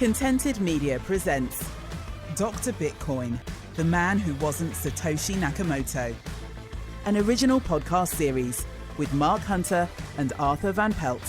Contented Media presents Dr. Bitcoin, the man who wasn't Satoshi Nakamoto. An original podcast series with Mark Hunter and Arthur Van Pelt.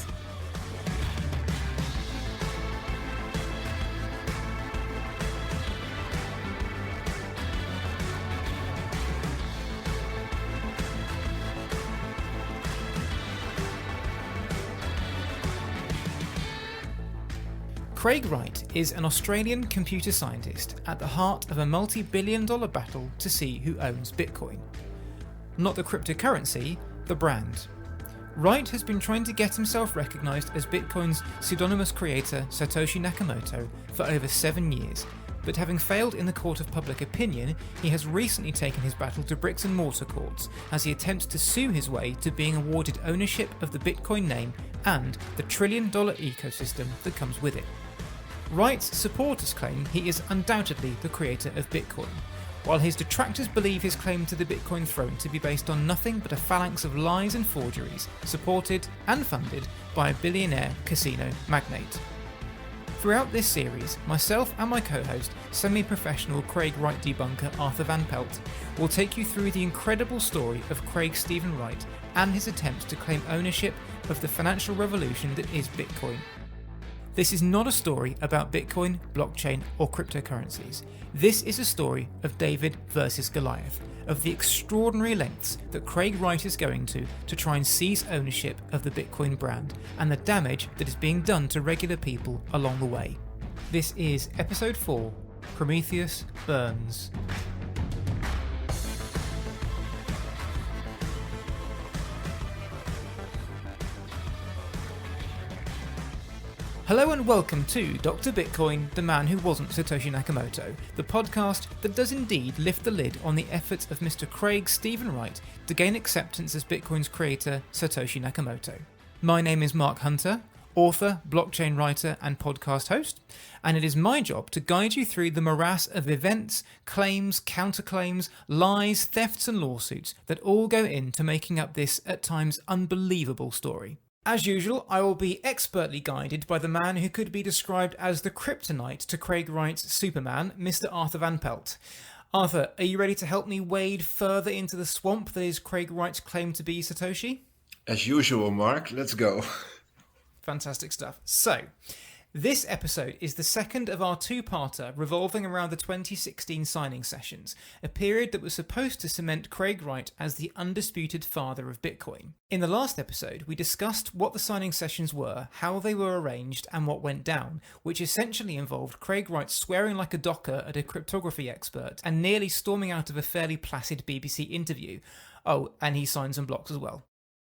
Craig Wright is an Australian computer scientist at the heart of a multi-billion-dollar battle to see who owns Bitcoin. Not the cryptocurrency, the brand. Wright has been trying to get himself recognised as Bitcoin's pseudonymous creator Satoshi Nakamoto for over 7 years, but having failed in the court of public opinion, he has recently taken his battle to bricks and mortar courts as he attempts to sue his way to being awarded ownership of the Bitcoin name and the trillion-dollar ecosystem that comes with it. Wright's supporters claim he is undoubtedly the creator of Bitcoin, while his detractors believe his claim to the Bitcoin throne to be based on nothing but a phalanx of lies and forgeries, supported and funded by a billionaire casino magnate. Throughout this series, myself and my co-host, semi-professional Craig Wright debunker Arthur Van Pelt, will take you through the incredible story of Craig Stephen Wright and his attempts to claim ownership of the financial revolution that is Bitcoin. This is not a story about Bitcoin, blockchain, or cryptocurrencies. This is a story of David versus Goliath, of the extraordinary lengths that Craig Wright is going to try and seize ownership of the Bitcoin brand, and the damage that is being done to regular people along the way. This is Episode 4, Prometheus Burns. Hello and welcome to Dr. Bitcoin, the man who wasn't Satoshi Nakamoto, the podcast that does indeed lift the lid on the efforts of Mr. Craig Stephen Wright to gain acceptance as Bitcoin's creator, Satoshi Nakamoto. My name is Mark Hunter, author, blockchain writer and podcast host, and it is my job to guide you through the morass of events, claims, counterclaims, lies, thefts and lawsuits that all go into making up this at times unbelievable story. As usual, I will be expertly guided by the man who could be described as the kryptonite to Craig Wright's Superman, Mr. Arthur Van Pelt. Arthur, are you ready to help me wade further into the swamp that is Craig Wright's claim to be Satoshi? As usual, Mark, let's go. Fantastic stuff. So, this episode is the second of our two-parter revolving around the 2016 signing sessions, a period that was supposed to cement Craig Wright as the undisputed father of Bitcoin. In the last episode, we discussed what the signing sessions were, how they were arranged, and what went down, which essentially involved Craig Wright swearing like a docker at a cryptography expert and nearly storming out of a fairly placid BBC interview. Oh, and he signed some blocks as well.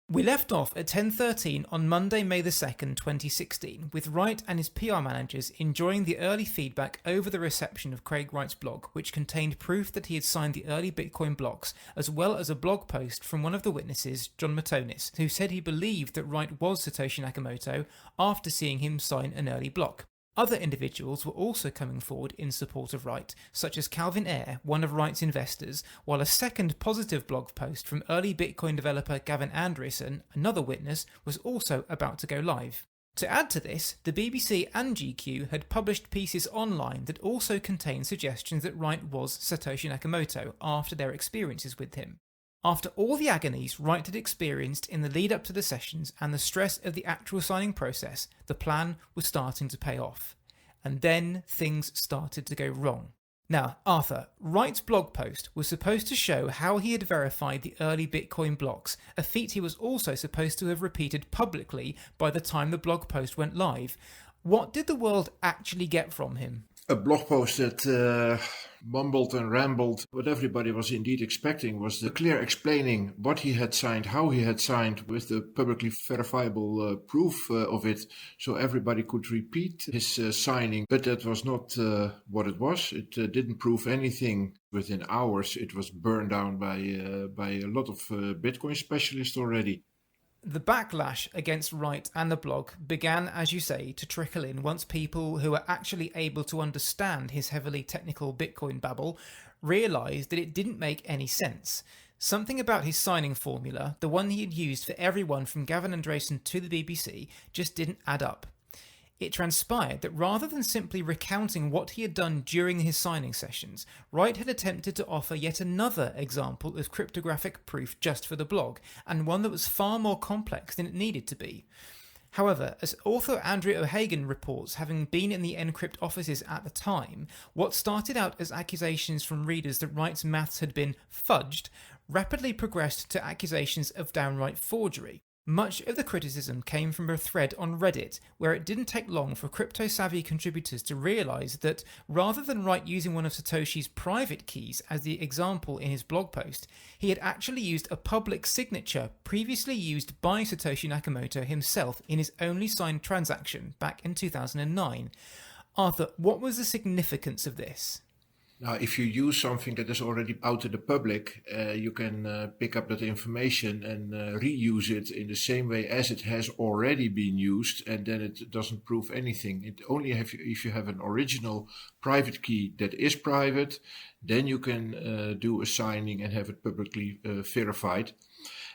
We left off at 10:13 on Monday, May the 2nd, 2016, with Wright and his PR managers enjoying the early feedback over the reception of Craig Wright's blog, which contained proof that he had signed the early Bitcoin blocks, as well as a blog post from one of the witnesses, John Matonis, who said he believed that Wright was Satoshi Nakamoto after seeing him sign an early block. Other individuals were also coming forward in support of Wright, such as Calvin Ayre, one of Wright's investors, while a second positive blog post from early Bitcoin developer Gavin Andresen, another witness, was also about to go live. To add to this, the BBC and GQ had published pieces online that also contained suggestions that Wright was Satoshi Nakamoto after their experiences with him. After all the agonies Wright had experienced in the lead up to the sessions and the stress of the actual signing process, the plan was starting to pay off. And then things started to go wrong. Now, Arthur, Wright's blog post was supposed to show how he had verified the early Bitcoin blocks, a feat he was also supposed to have repeated publicly by the time the blog post went live. What did the world actually get from him? A blog post that mumbled and rambled. What everybody was indeed expecting was the clear explaining what he had signed, how he had signed, with the publicly verifiable proof of it, so everybody could repeat his signing. But that was not what it was. It didn't prove anything. Within hours, it was burned down by a lot of Bitcoin specialists already. The backlash against Wright and the blog began, as you say, to trickle in once people who were actually able to understand his heavily technical Bitcoin babble realised that it didn't make any sense. Something about his signing formula, the one he had used for everyone from Gavin Andresen to the BBC, just didn't add up. It transpired that rather than simply recounting what he had done during his signing sessions, Wright had attempted to offer yet another example of cryptographic proof just for the blog, and one that was far more complex than it needed to be. However, as author Andrew O'Hagan reports, having been in the Encrypt offices at the time, what started out as accusations from readers that Wright's maths had been fudged rapidly progressed to accusations of downright forgery. Much of the criticism came from a thread on Reddit, where it didn't take long for crypto-savvy contributors to realise that rather than Wright using one of Satoshi's private keys as the example in his blog post, he had actually used a public signature previously used by Satoshi Nakamoto himself in his only signed transaction back in 2009. Arthur, what was the significance of this? Now, if you use something that is already out to the public, you can pick up that information and reuse it in the same way as it has already been used, and then it doesn't prove anything. It only if you have an original private key that is private, then you can do a signing and have it publicly verified,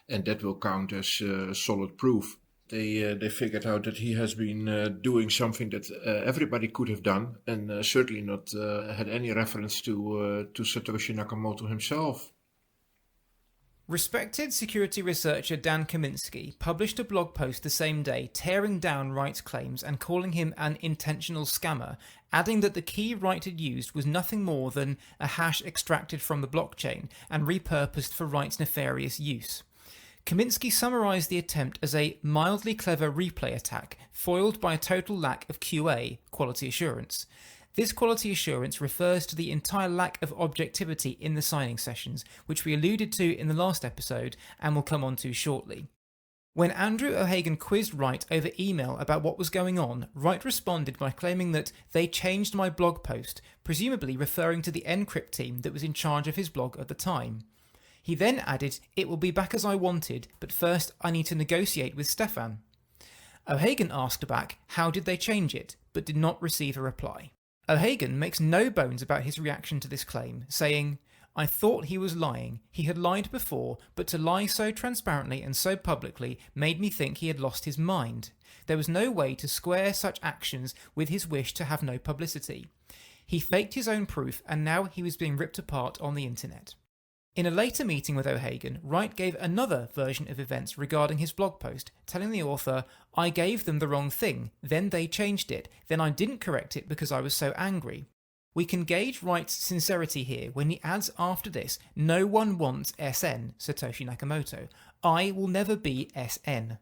and that will count as solid proof. They figured out that he has been doing something that everybody could have done, and certainly not had any reference to Satoshi Nakamoto himself. Respected security researcher Dan Kaminsky published a blog post the same day tearing down Wright's claims and calling him an intentional scammer, adding that the key Wright had used was nothing more than a hash extracted from the blockchain and repurposed for Wright's nefarious use. Kaminsky summarised the attempt as a mildly clever replay attack, foiled by a total lack of QA, quality assurance. This quality assurance refers to the entire lack of objectivity in the signing sessions, which we alluded to in the last episode and will come on to shortly. When Andrew O'Hagan quizzed Wright over email about what was going on, Wright responded by claiming that they changed my blog post, presumably referring to the Encrypt team that was in charge of his blog at the time. He then added, "It will be back as I wanted, but first I need to negotiate with Stefan." O'Hagan asked back how did they change it, but did not receive a reply. O'Hagan makes no bones about his reaction to this claim, saying, "I thought he was lying. He had lied before, but to lie so transparently and so publicly made me think he had lost his mind. There was no way to square such actions with his wish to have no publicity. He faked his own proof, and now he was being ripped apart on the internet." In a later meeting with O'Hagan, Wright gave another version of events regarding his blog post, telling the author, "I gave them the wrong thing, then they changed it, then I didn't correct it because I was so angry." We can gauge Wright's sincerity here when he adds after this, "No one wants SN, Satoshi Nakamoto. I will never be SN."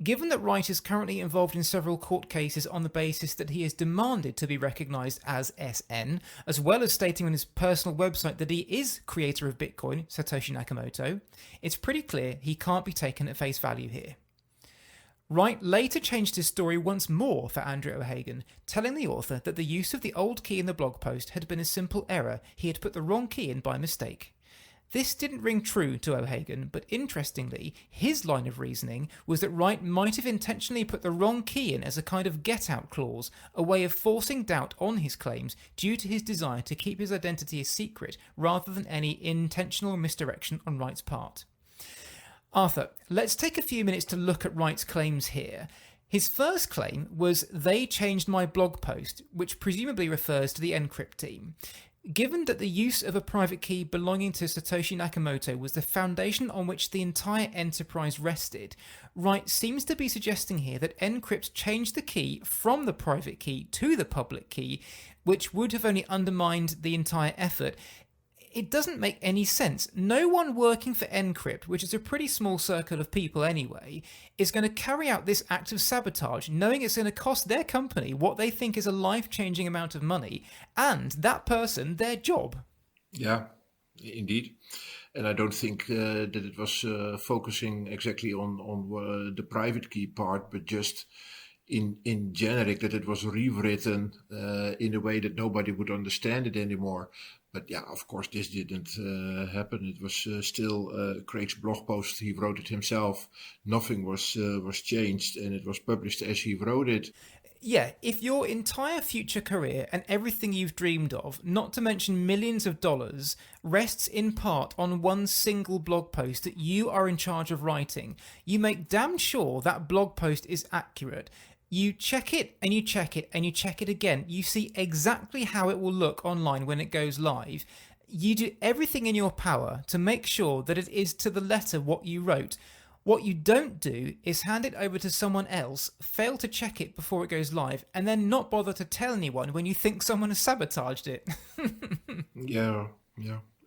Given that Wright is currently involved in several court cases on the basis that he is demanded to be recognised as SN, as well as stating on his personal website that he is creator of Bitcoin, Satoshi Nakamoto, it's pretty clear he can't be taken at face value here. Wright later changed his story once more for Andrew O'Hagan, telling the author that the use of the old key in the blog post had been a simple error, he had put the wrong key in by mistake. This didn't ring true to O'Hagan, but interestingly, his line of reasoning was that Wright might have intentionally put the wrong key in as a kind of get-out clause, a way of forcing doubt on his claims due to his desire to keep his identity a secret rather than any intentional misdirection on Wright's part. Arthur, let's take a few minutes to look at Wright's claims here. His first claim was "they changed my blog post," which presumably refers to the Encrypt team. Given that the use of a private key belonging to Satoshi Nakamoto was the foundation on which the entire enterprise rested, Wright seems to be suggesting here that Encrypt changed the key from the private key to the public key, which would have only undermined the entire effort. It doesn't make any sense. No one working for Encrypt, which is a pretty small circle of people anyway, is going to carry out this act of sabotage knowing it's going to cost their company what they think is a life-changing amount of money and that person their job. Yeah, indeed. And I don't think that it was focusing exactly on the private key part, but just in generic, that it was rewritten in a way that nobody would understand it anymore. But yeah, of course, this didn't happen. It was still Craig's blog post. He wrote it himself. Nothing was changed, and it was published as he wrote it. Yeah, if your entire future career and everything you've dreamed of, not to mention millions of dollars, rests in part on one single blog post that you are in charge of writing, you make damn sure that blog post is accurate. You check it and you check it and you check it again. You see exactly how it will look online when it goes live. You do everything in your power to make sure that it is to the letter what you wrote. What you don't do is hand it over to someone else, fail to check it before it goes live, and then not bother to tell anyone when you think someone has sabotaged it. Yeah,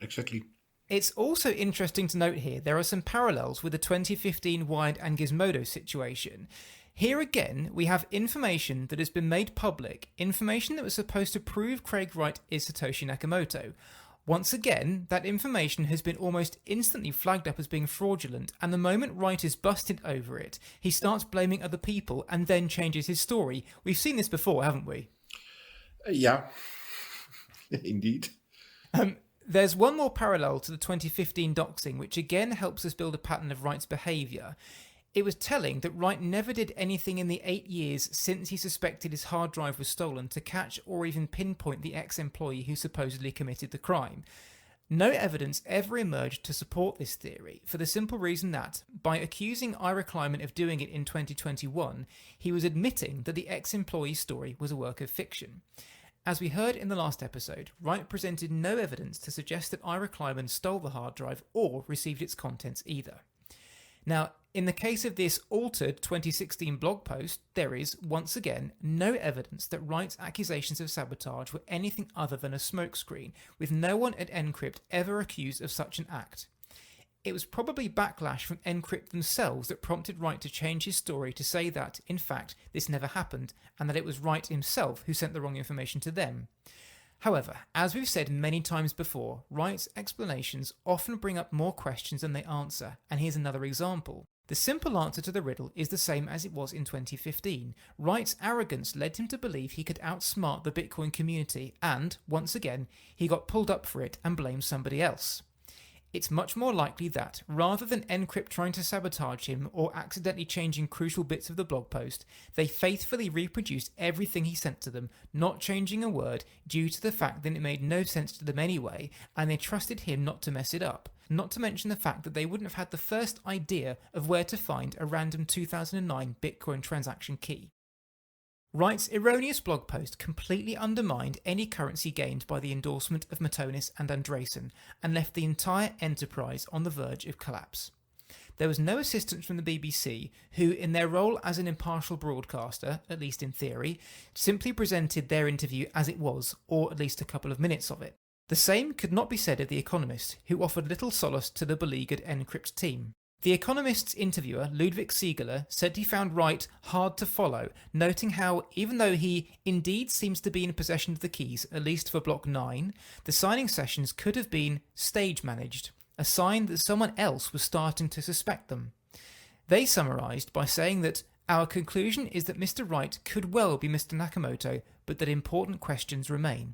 exactly. It's also interesting to note here there are some parallels with the 2015 Wired and Gizmodo situation. Here again, we have information that has been made public, information that was supposed to prove Craig Wright is Satoshi Nakamoto. Once again, that information has been almost instantly flagged up as being fraudulent, and the moment Wright is busted over it, he starts blaming other people and then changes his story. We've seen this before, haven't we? Yeah, indeed. There's one more parallel to the 2015 doxing, which again helps us build a pattern of Wright's behaviour. It was telling that Wright never did anything in the 8 years since he suspected his hard drive was stolen to catch or even pinpoint the ex-employee who supposedly committed the crime. No evidence ever emerged to support this theory, for the simple reason that, by accusing Ira Kleiman of doing it in 2021, he was admitting that the ex-employee's story was a work of fiction. As we heard in the last episode, Wright presented no evidence to suggest that Ira Kleiman stole the hard drive or received its contents either. Now, in the case of this altered 2016 blog post, there is, once again, no evidence that Wright's accusations of sabotage were anything other than a smokescreen, with no one at Encrypt ever accused of such an act. It was probably backlash from Encrypt themselves that prompted Wright to change his story to say that, in fact, this never happened, and that it was Wright himself who sent the wrong information to them. However, as we've said many times before, Wright's explanations often bring up more questions than they answer, and here's another example. The simple answer to the riddle is the same as it was in 2015. Wright's arrogance led him to believe he could outsmart the Bitcoin community, and, once again, he got pulled up for it and blamed somebody else. It's much more likely that, rather than Encrypt trying to sabotage him or accidentally changing crucial bits of the blog post, they faithfully reproduced everything he sent to them, not changing a word due to the fact that it made no sense to them anyway, and they trusted him not to mess it up. Not to mention the fact that they wouldn't have had the first idea of where to find a random 2009 Bitcoin transaction key. Wright's erroneous blog post completely undermined any currency gained by the endorsement of Matonis and Andreessen and left the entire enterprise on the verge of collapse. There was no assistance from the BBC, who, in their role as an impartial broadcaster, at least in theory, simply presented their interview as it was, or at least a couple of minutes of it. The same could not be said of The Economist, who offered little solace to the beleaguered Encrypt team. The Economist's interviewer, Ludwig Siegler, said he found Wright hard to follow, noting how, even though he indeed seems to be in possession of the keys, at least for Block 9, the signing sessions could have been stage-managed, a sign that someone else was starting to suspect them. They summarised by saying that, "Our conclusion is that Mr. Wright could well be Mr. Nakamoto, but that important questions remain."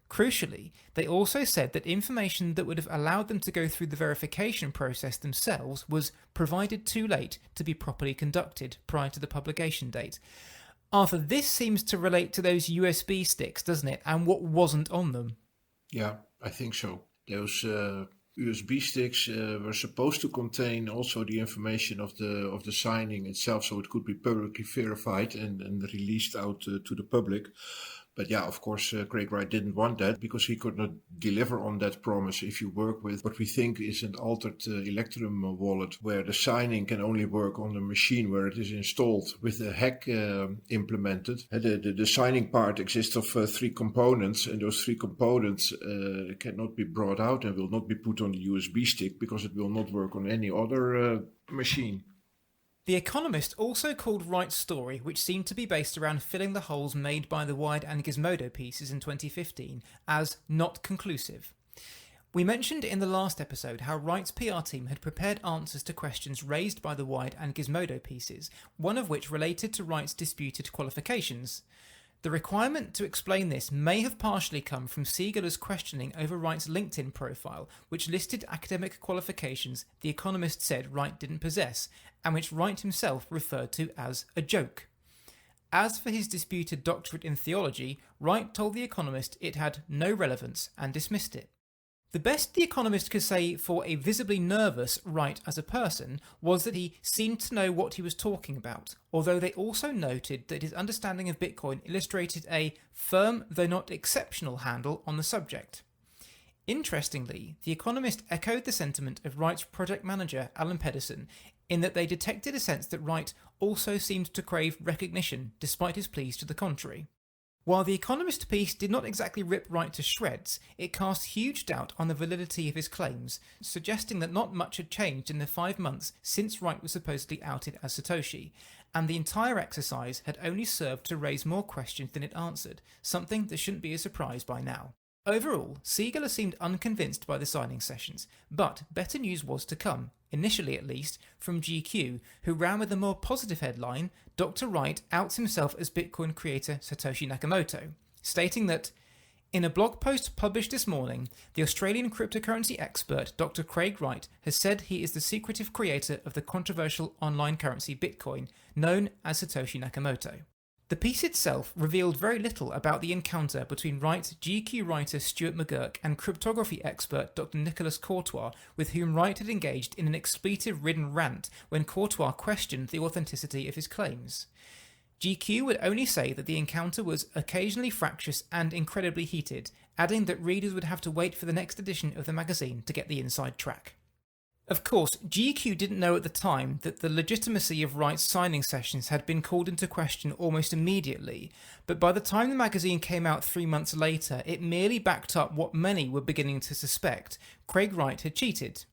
Crucially, they also said that information that would have allowed them to go through the verification process themselves was provided too late to be properly conducted prior to the publication date. Arthur, this seems to relate to those USB sticks, doesn't it, and what wasn't on them? Yeah, I think so. Those USB sticks were supposed to contain also the information of the signing itself, so it could be publicly verified and released out to the public. But yeah, of course, Craig Wright didn't want that because he could not deliver on that promise if you work with what we think is an altered Electrum wallet, where the signing can only work on the machine where it is installed with the hack implemented. The signing part exists of 3 components, and those 3 components cannot be brought out and will not be put on the USB stick because it will not work on any other machine. The Economist also called Wright's story, which seemed to be based around filling the holes made by the Wired and Gizmodo pieces in 2015, as not conclusive. We mentioned in the last episode how Wright's PR team had prepared answers to questions raised by the Wired and Gizmodo pieces, one of which related to Wright's disputed qualifications. The requirement to explain this may have partially come from Siegler's questioning over Wright's LinkedIn profile, which listed academic qualifications The Economist said Wright didn't possess, and which Wright himself referred to as a joke. As for his disputed doctorate in theology, Wright told The Economist it had no relevance and dismissed it. The best The Economist could say for a visibly nervous Wright as a person was that he seemed to know what he was talking about, although they also noted that his understanding of Bitcoin illustrated a firm though not exceptional handle on the subject. Interestingly, The Economist echoed the sentiment of Wright's project manager Alan Pedersen in that they detected a sense that Wright also seemed to crave recognition despite his pleas to the contrary. While the Economist piece did not exactly rip Wright to shreds, it cast huge doubt on the validity of his claims, suggesting that not much had changed in the 5 months since Wright was supposedly outed as Satoshi, and the entire exercise had only served to raise more questions than it answered, something that shouldn't be a surprise by now. Overall, Siegler seemed unconvinced by the signing sessions, but better news was to come, initially at least, from GQ, who ran with a more positive headline, Dr. Wright outs himself as Bitcoin creator Satoshi Nakamoto, stating that, in a blog post published this morning, the Australian cryptocurrency expert Dr. Craig Wright has said he is the secretive creator of the controversial online currency Bitcoin, known as Satoshi Nakamoto. The piece itself revealed very little about the encounter between Wright, GQ writer Stuart McGurk and cryptography expert Dr. Nicolas Courtois, with whom Wright had engaged in an expletive-ridden rant when Courtois questioned the authenticity of his claims. GQ would only say that the encounter was occasionally fractious and incredibly heated, adding that readers would have to wait for the next edition of the magazine to get the inside track. Of course, GQ didn't know at the time that the legitimacy of Wright's signing sessions had been called into question almost immediately, but by the time the magazine came out 3 months later, it merely backed up what many were beginning to suspect: Craig Wright had cheated.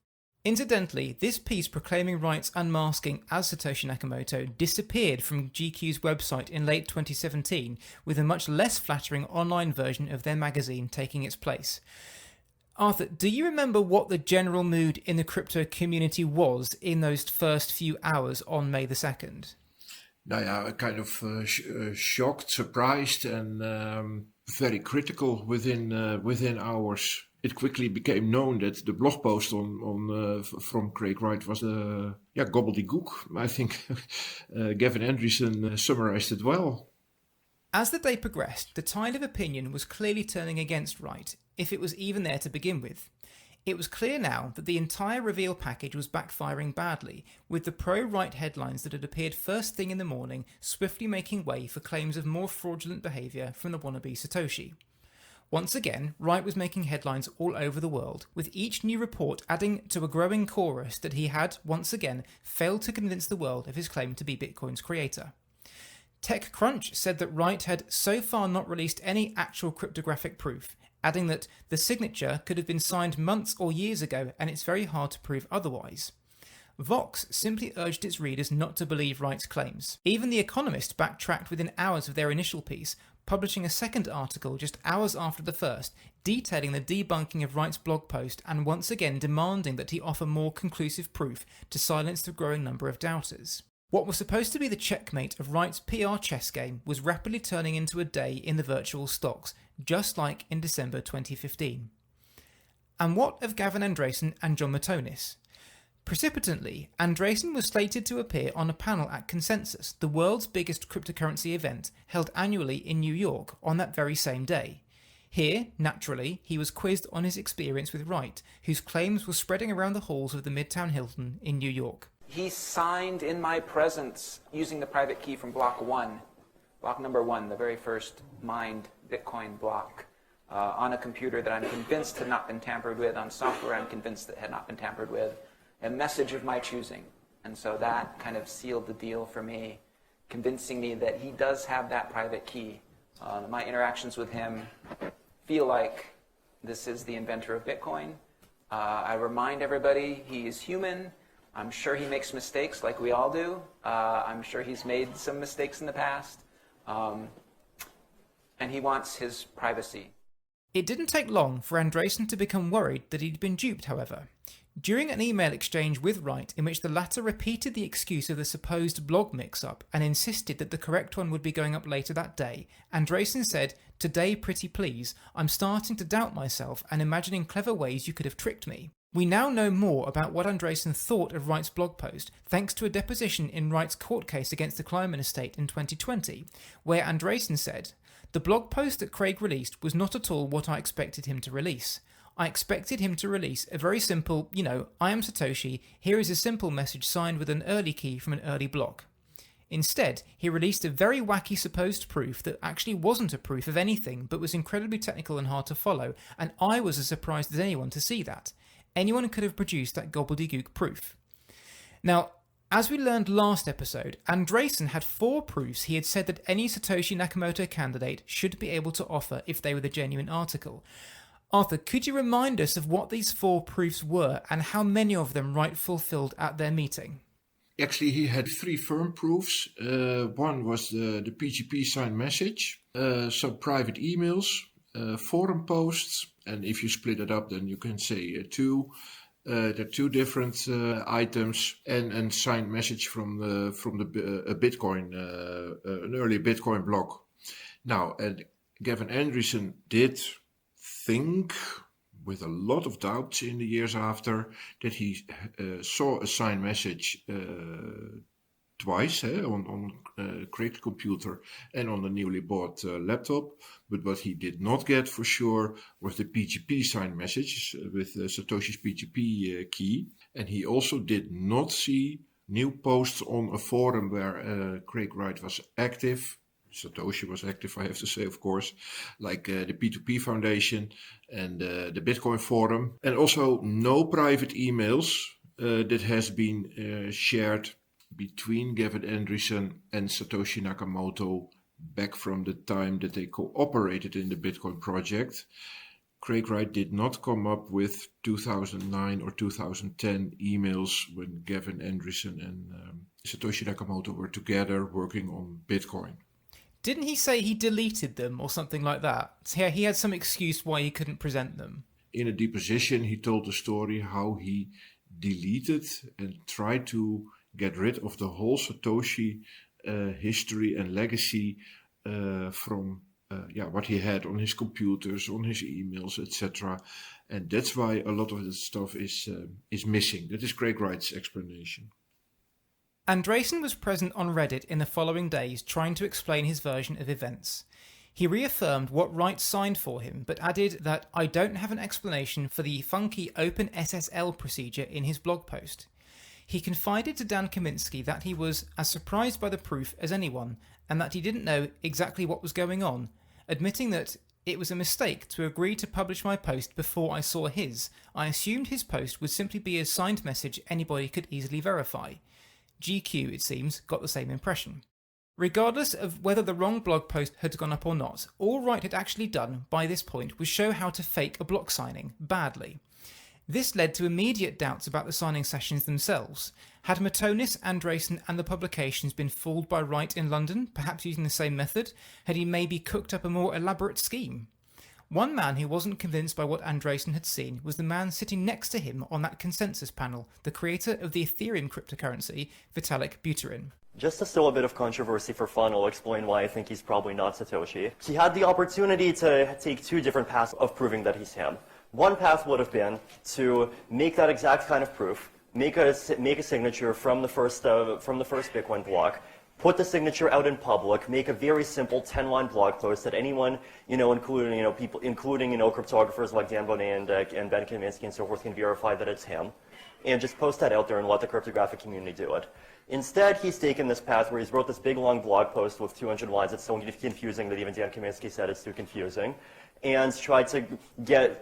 Incidentally, this piece proclaiming Wright's unmasking as Satoshi Nakamoto disappeared from GQ's website in late 2017, with a much less flattering online version of their magazine taking its place. Arthur, do you remember what the general mood in the crypto community was in those first few hours on May the 2nd? Nou ja, kind of shocked, surprised, and very critical within hours. It quickly became known that the blog post from Craig Wright was gobbledygook. I think Gavin Andresen summarized it well. As the day progressed, the tide of opinion was clearly turning against Wright, if it was even there to begin with. It was clear now that the entire reveal package was backfiring badly, with the pro-Wright headlines that had appeared first thing in the morning swiftly making way for claims of more fraudulent behaviour from the wannabe Satoshi. Once again, Wright was making headlines all over the world, with each new report adding to a growing chorus that he had, once again, failed to convince the world of his claim to be Bitcoin's creator. TechCrunch said that Wright had so far not released any actual cryptographic proof, adding that the signature could have been signed months or years ago and it's very hard to prove otherwise. Vox simply urged its readers not to believe Wright's claims. Even The Economist backtracked within hours of their initial piece, publishing a second article just hours after the first, detailing the debunking of Wright's blog post and once again demanding that he offer more conclusive proof to silence the growing number of doubters. What was supposed to be the checkmate of Wright's PR chess game was rapidly turning into a day in the virtual stocks, just like in December 2015. And what of Gavin Andresen and John Matonis? Precipitantly, Andresen was slated to appear on a panel at Consensus, the world's biggest cryptocurrency event, held annually in New York on that very same day. Here, naturally, he was quizzed on his experience with Wright, whose claims were spreading around the halls of the Midtown Hilton in New York. He signed in my presence using the private key from block number one, the very first mined Bitcoin block, on a computer that I'm convinced had not been tampered with, on software I'm convinced that had not been tampered with, a message of my choosing. And so that kind of sealed the deal for me, convincing me that he does have that private key. My interactions with him feel like this is the inventor of Bitcoin. I remind everybody he is human. I'm sure he makes mistakes like we all do. I'm sure he's made some mistakes in the past. And he wants his privacy. It didn't take long for Andresen to become worried that he'd been duped, however. During an email exchange with Wright in which the latter repeated the excuse of the supposed blog mix-up and insisted that the correct one would be going up later that day, Andresen said, "Today, pretty please, I'm starting to doubt myself and imagining clever ways you could have tricked me." We now know more about what Andresen thought of Wright's blog post thanks to a deposition in Wright's court case against the Kleiman estate in 2020, where Andresen said, "The blog post that Craig released was not at all what I expected him to release. I expected him to release a very simple, I am Satoshi, here is a simple message signed with an early key from an early block. Instead, he released a very wacky supposed proof that actually wasn't a proof of anything, but was incredibly technical and hard to follow, and I was as surprised as anyone to see that. Anyone could have produced that gobbledygook proof. Now, as we learned last episode, Andreessen had 4 proofs he had said that any Satoshi Nakamoto candidate should be able to offer if they were the genuine article. Arthur, could you remind us of what these 4 proofs were and how many of them Wright fulfilled at their meeting? Actually, he had 3 firm proofs. One was the PGP signed message, some private emails, forum posts, and if you split it up, then you can say 2. There are 2 different items, and signed message from a Bitcoin, an early Bitcoin block. Now, Gavin Andreessen did think, with a lot of doubts in the years after, that he saw a signed message twice on Craig's computer and on the newly bought laptop. But what he did not get for sure was the PGP signed message with Satoshi's PGP key. And he also did not see new posts on a forum where Craig Wright was active. Satoshi was active, I have to say, of course, like the P2P Foundation and the Bitcoin Forum. And also no private emails that has been shared between Gavin Andreessen and Satoshi Nakamoto back from the time that they cooperated in the Bitcoin project. Craig Wright did not come up with 2009 or 2010 emails when Gavin Andreessen and Satoshi Nakamoto were together working on Bitcoin. Didn't he say he deleted them or something like that? He had some excuse why he couldn't present them. In a deposition, he told the story how he deleted and tried to get rid of the whole Satoshi history and legacy from what he had on his computers, on his emails, etc. And that's why a lot of this stuff is missing. That is Craig Wright's explanation. Andreessen was present on Reddit in the following days trying to explain his version of events. He reaffirmed what Wright signed for him, but added that I don't have an explanation for the funky OpenSSL procedure in his blog post. He confided to Dan Kaminsky that he was as surprised by the proof as anyone, and that he didn't know exactly what was going on, admitting that it was a mistake to agree to publish my post before I saw his. I assumed his post would simply be a signed message anybody could easily verify. GQ, it seems, got the same impression. Regardless of whether the wrong blog post had gone up or not, all Wright had actually done by this point was show how to fake a block signing, badly. This led to immediate doubts about the signing sessions themselves. Had Matonis, Andreessen and the publications been fooled by Wright in London, perhaps using the same method? Had he maybe cooked up a more elaborate scheme? One man who wasn't convinced by what Andreessen had seen was the man sitting next to him on that consensus panel, the creator of the Ethereum cryptocurrency, Vitalik Buterin. Just to stow a bit of controversy for fun, I'll explain why I think he's probably not Satoshi. He had the opportunity to take 2 different paths of proving that he's him. One path would have been to make that exact kind of proof, make a signature from the first Bitcoin block, put the signature out in public, make a very simple 10-line blog post that anyone, including people, including cryptographers like Dan Bonet and Ben Kaminsky and so forth, can verify that it's him, and just post that out there and let the cryptographic community do it. Instead, he's taken this path where he's wrote this big long blog post with 200 lines. It's so confusing that even Dan Kaminsky said it's too confusing, and tried to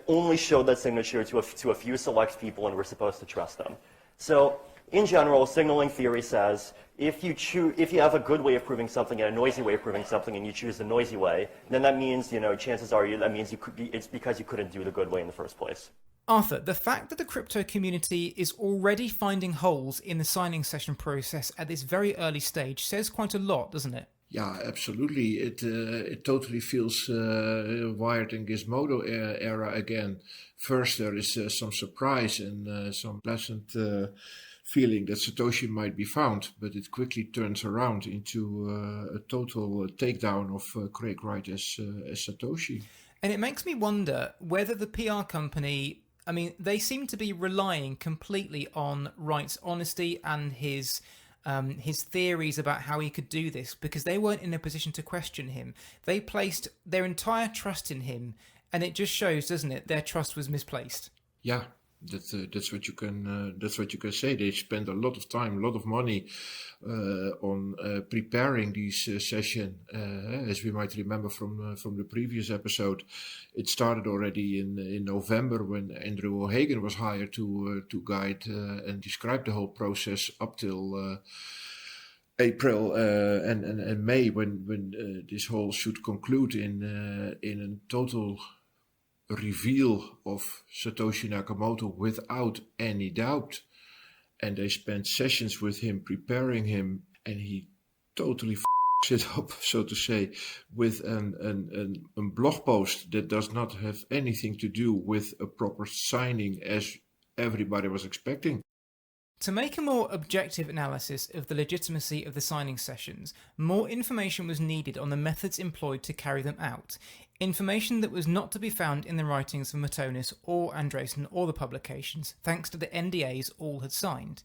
only show that signature to a few select people, and we're supposed to trust them. So, in general, signaling theory says if you have a good way of proving something and a noisy way of proving something, and you choose the noisy way, then that means chances are it's because you couldn't do the good way in the first place. Arthur, the fact that the crypto community is already finding holes in the signing session process at this very early stage says quite a lot, doesn't it? Yeah, absolutely. It totally feels Wired and Gizmodo era again. First, there is some surprise and some pleasant feeling that Satoshi might be found, but it quickly turns around into a total takedown of Craig Wright as Satoshi. And it makes me wonder whether the PR company, they seem to be relying completely on Wright's honesty and his theories about how he could do this, because they weren't in a position to question him. They placed their entire trust in him And it just shows, doesn't it, their trust was misplaced. Yeah, that's what you can say. They spent a lot of time, a lot of money on preparing this session. As we might remember from the previous episode, it started already in November when Andrew O'Hagan was hired to guide and describe the whole process up till April and May, when this whole should conclude in a total reveal of Satoshi Nakamoto without any doubt. And they spent sessions with him, preparing him, and he totally it up, so to say, with a blog post that does not have anything to do with a proper signing as everybody was expecting. To make a more objective analysis of the legitimacy of the signing sessions, more information was needed on the methods employed to carry them out, information that was not to be found in the writings of Matonis or Andresen or the publications, thanks to the NDAs all had signed.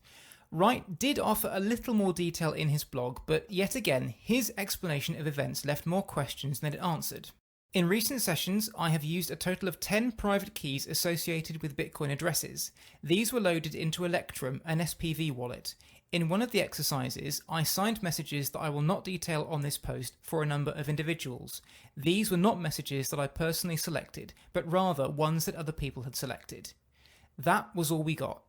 Wright did offer a little more detail in his blog, but yet again, his explanation of events left more questions than it answered. In recent sessions, I have used a total of 10 private keys associated with Bitcoin addresses. These were loaded into Electrum, an SPV wallet. In one of the exercises, I signed messages that I will not detail on this post for a number of individuals. These were not messages that I personally selected, but rather ones that other people had selected. That was all we got.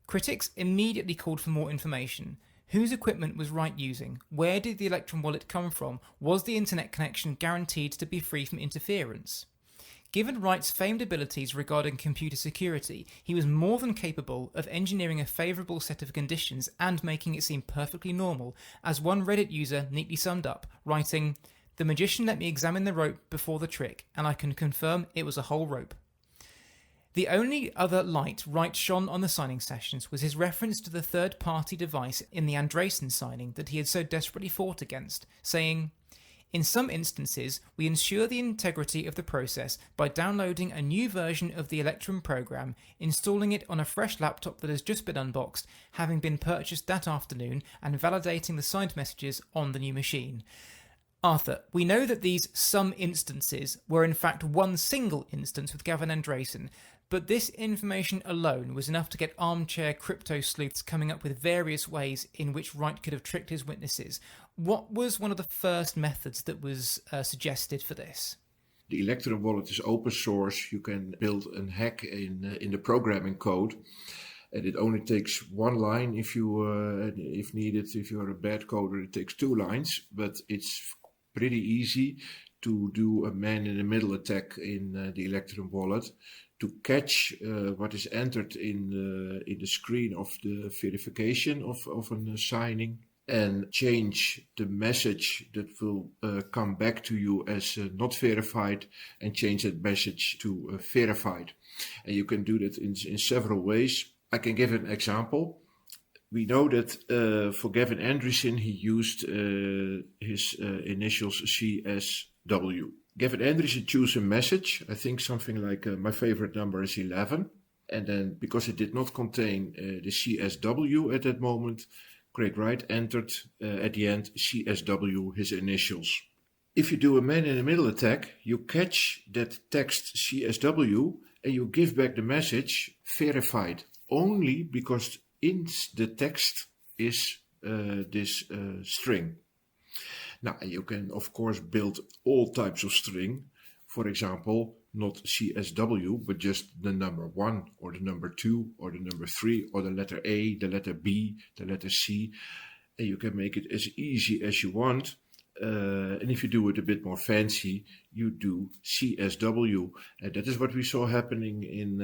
Critics immediately called for more information. Whose equipment was Wright using? Where did the Electrum wallet come from? Was the internet connection guaranteed to be free from interference? Given Wright's famed abilities regarding computer security, he was more than capable of engineering a favourable set of conditions and making it seem perfectly normal, as one Reddit user neatly summed up, writing, "The magician let me examine the rope before the trick, and I can confirm it was a whole rope." The only other light Wright shone on the signing sessions was his reference to the third-party device in the Andresen signing that he had so desperately fought against, saying, "In some instances, we ensure the integrity of the process by downloading a new version of the Electrum program, installing it on a fresh laptop that has just been unboxed, having been purchased that afternoon, and validating the signed messages on the new machine." Arthur, we know that these some instances were in fact one single instance with Gavin Andresen, but this information alone was enough to get armchair crypto sleuths coming up with various ways in which Wright could have tricked his witnesses. What was one of the first methods that was suggested for this? The Electrum wallet is open source. You can build a hack in the programming code. And it only takes one line if needed. If you're a bad coder, it takes 2 lines. But it's pretty easy to do a man-in-the-middle attack in the Electrum wallet to catch what is entered in the screen of the verification of a signing and change the message that will come back to you as not verified and change that message to verified. And you can do that in several ways. I can give an example. We know that for Gavin Andresen, he used his initials CSW. Gavin Andresen chose a message, I think something like my favorite number is 11. And then because it did not contain the CSW at that moment, Craig Wright entered at the end CSW, his initials. If you do a man-in-the-middle attack, you catch that text CSW and you give back the message verified, only because in the text is this string. Now, you can, of course, build all types of string. For example, not CSW, but just the number 1 or the number 2 or the number 3 or the letter A, the letter B, the letter C. And you can make it as easy as you want. And if you do it a bit more fancy, you do CSW. And that is what we saw happening in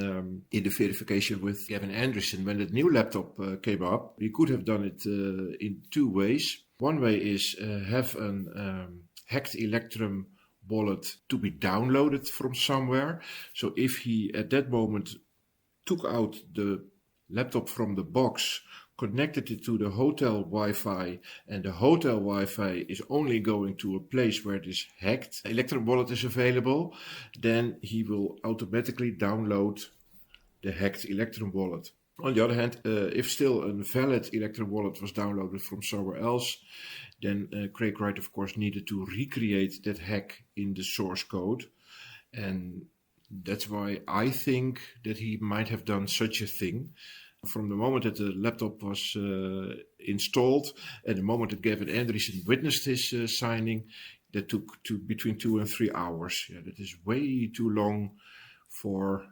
the verification with Gavin Andresen. When that new laptop came up, we could have done it in 2 ways. One way is have a hacked Electrum wallet to be downloaded from somewhere. So if he at that moment took out the laptop from the box, connected it to the hotel Wi-Fi, and the hotel Wi-Fi is only going to a place where this hacked Electrum wallet is available, then he will automatically download the hacked Electrum wallet. On the other hand, if still a valid Electrum wallet was downloaded from somewhere else, then Craig Wright, of course, needed to recreate that hack in the source code. And That's why I think that he might have done such a thing. From the moment that the laptop was installed and the moment that Gavin Andresen witnessed his signing, that took between 2 and 3 hours. Yeah, that is way too long for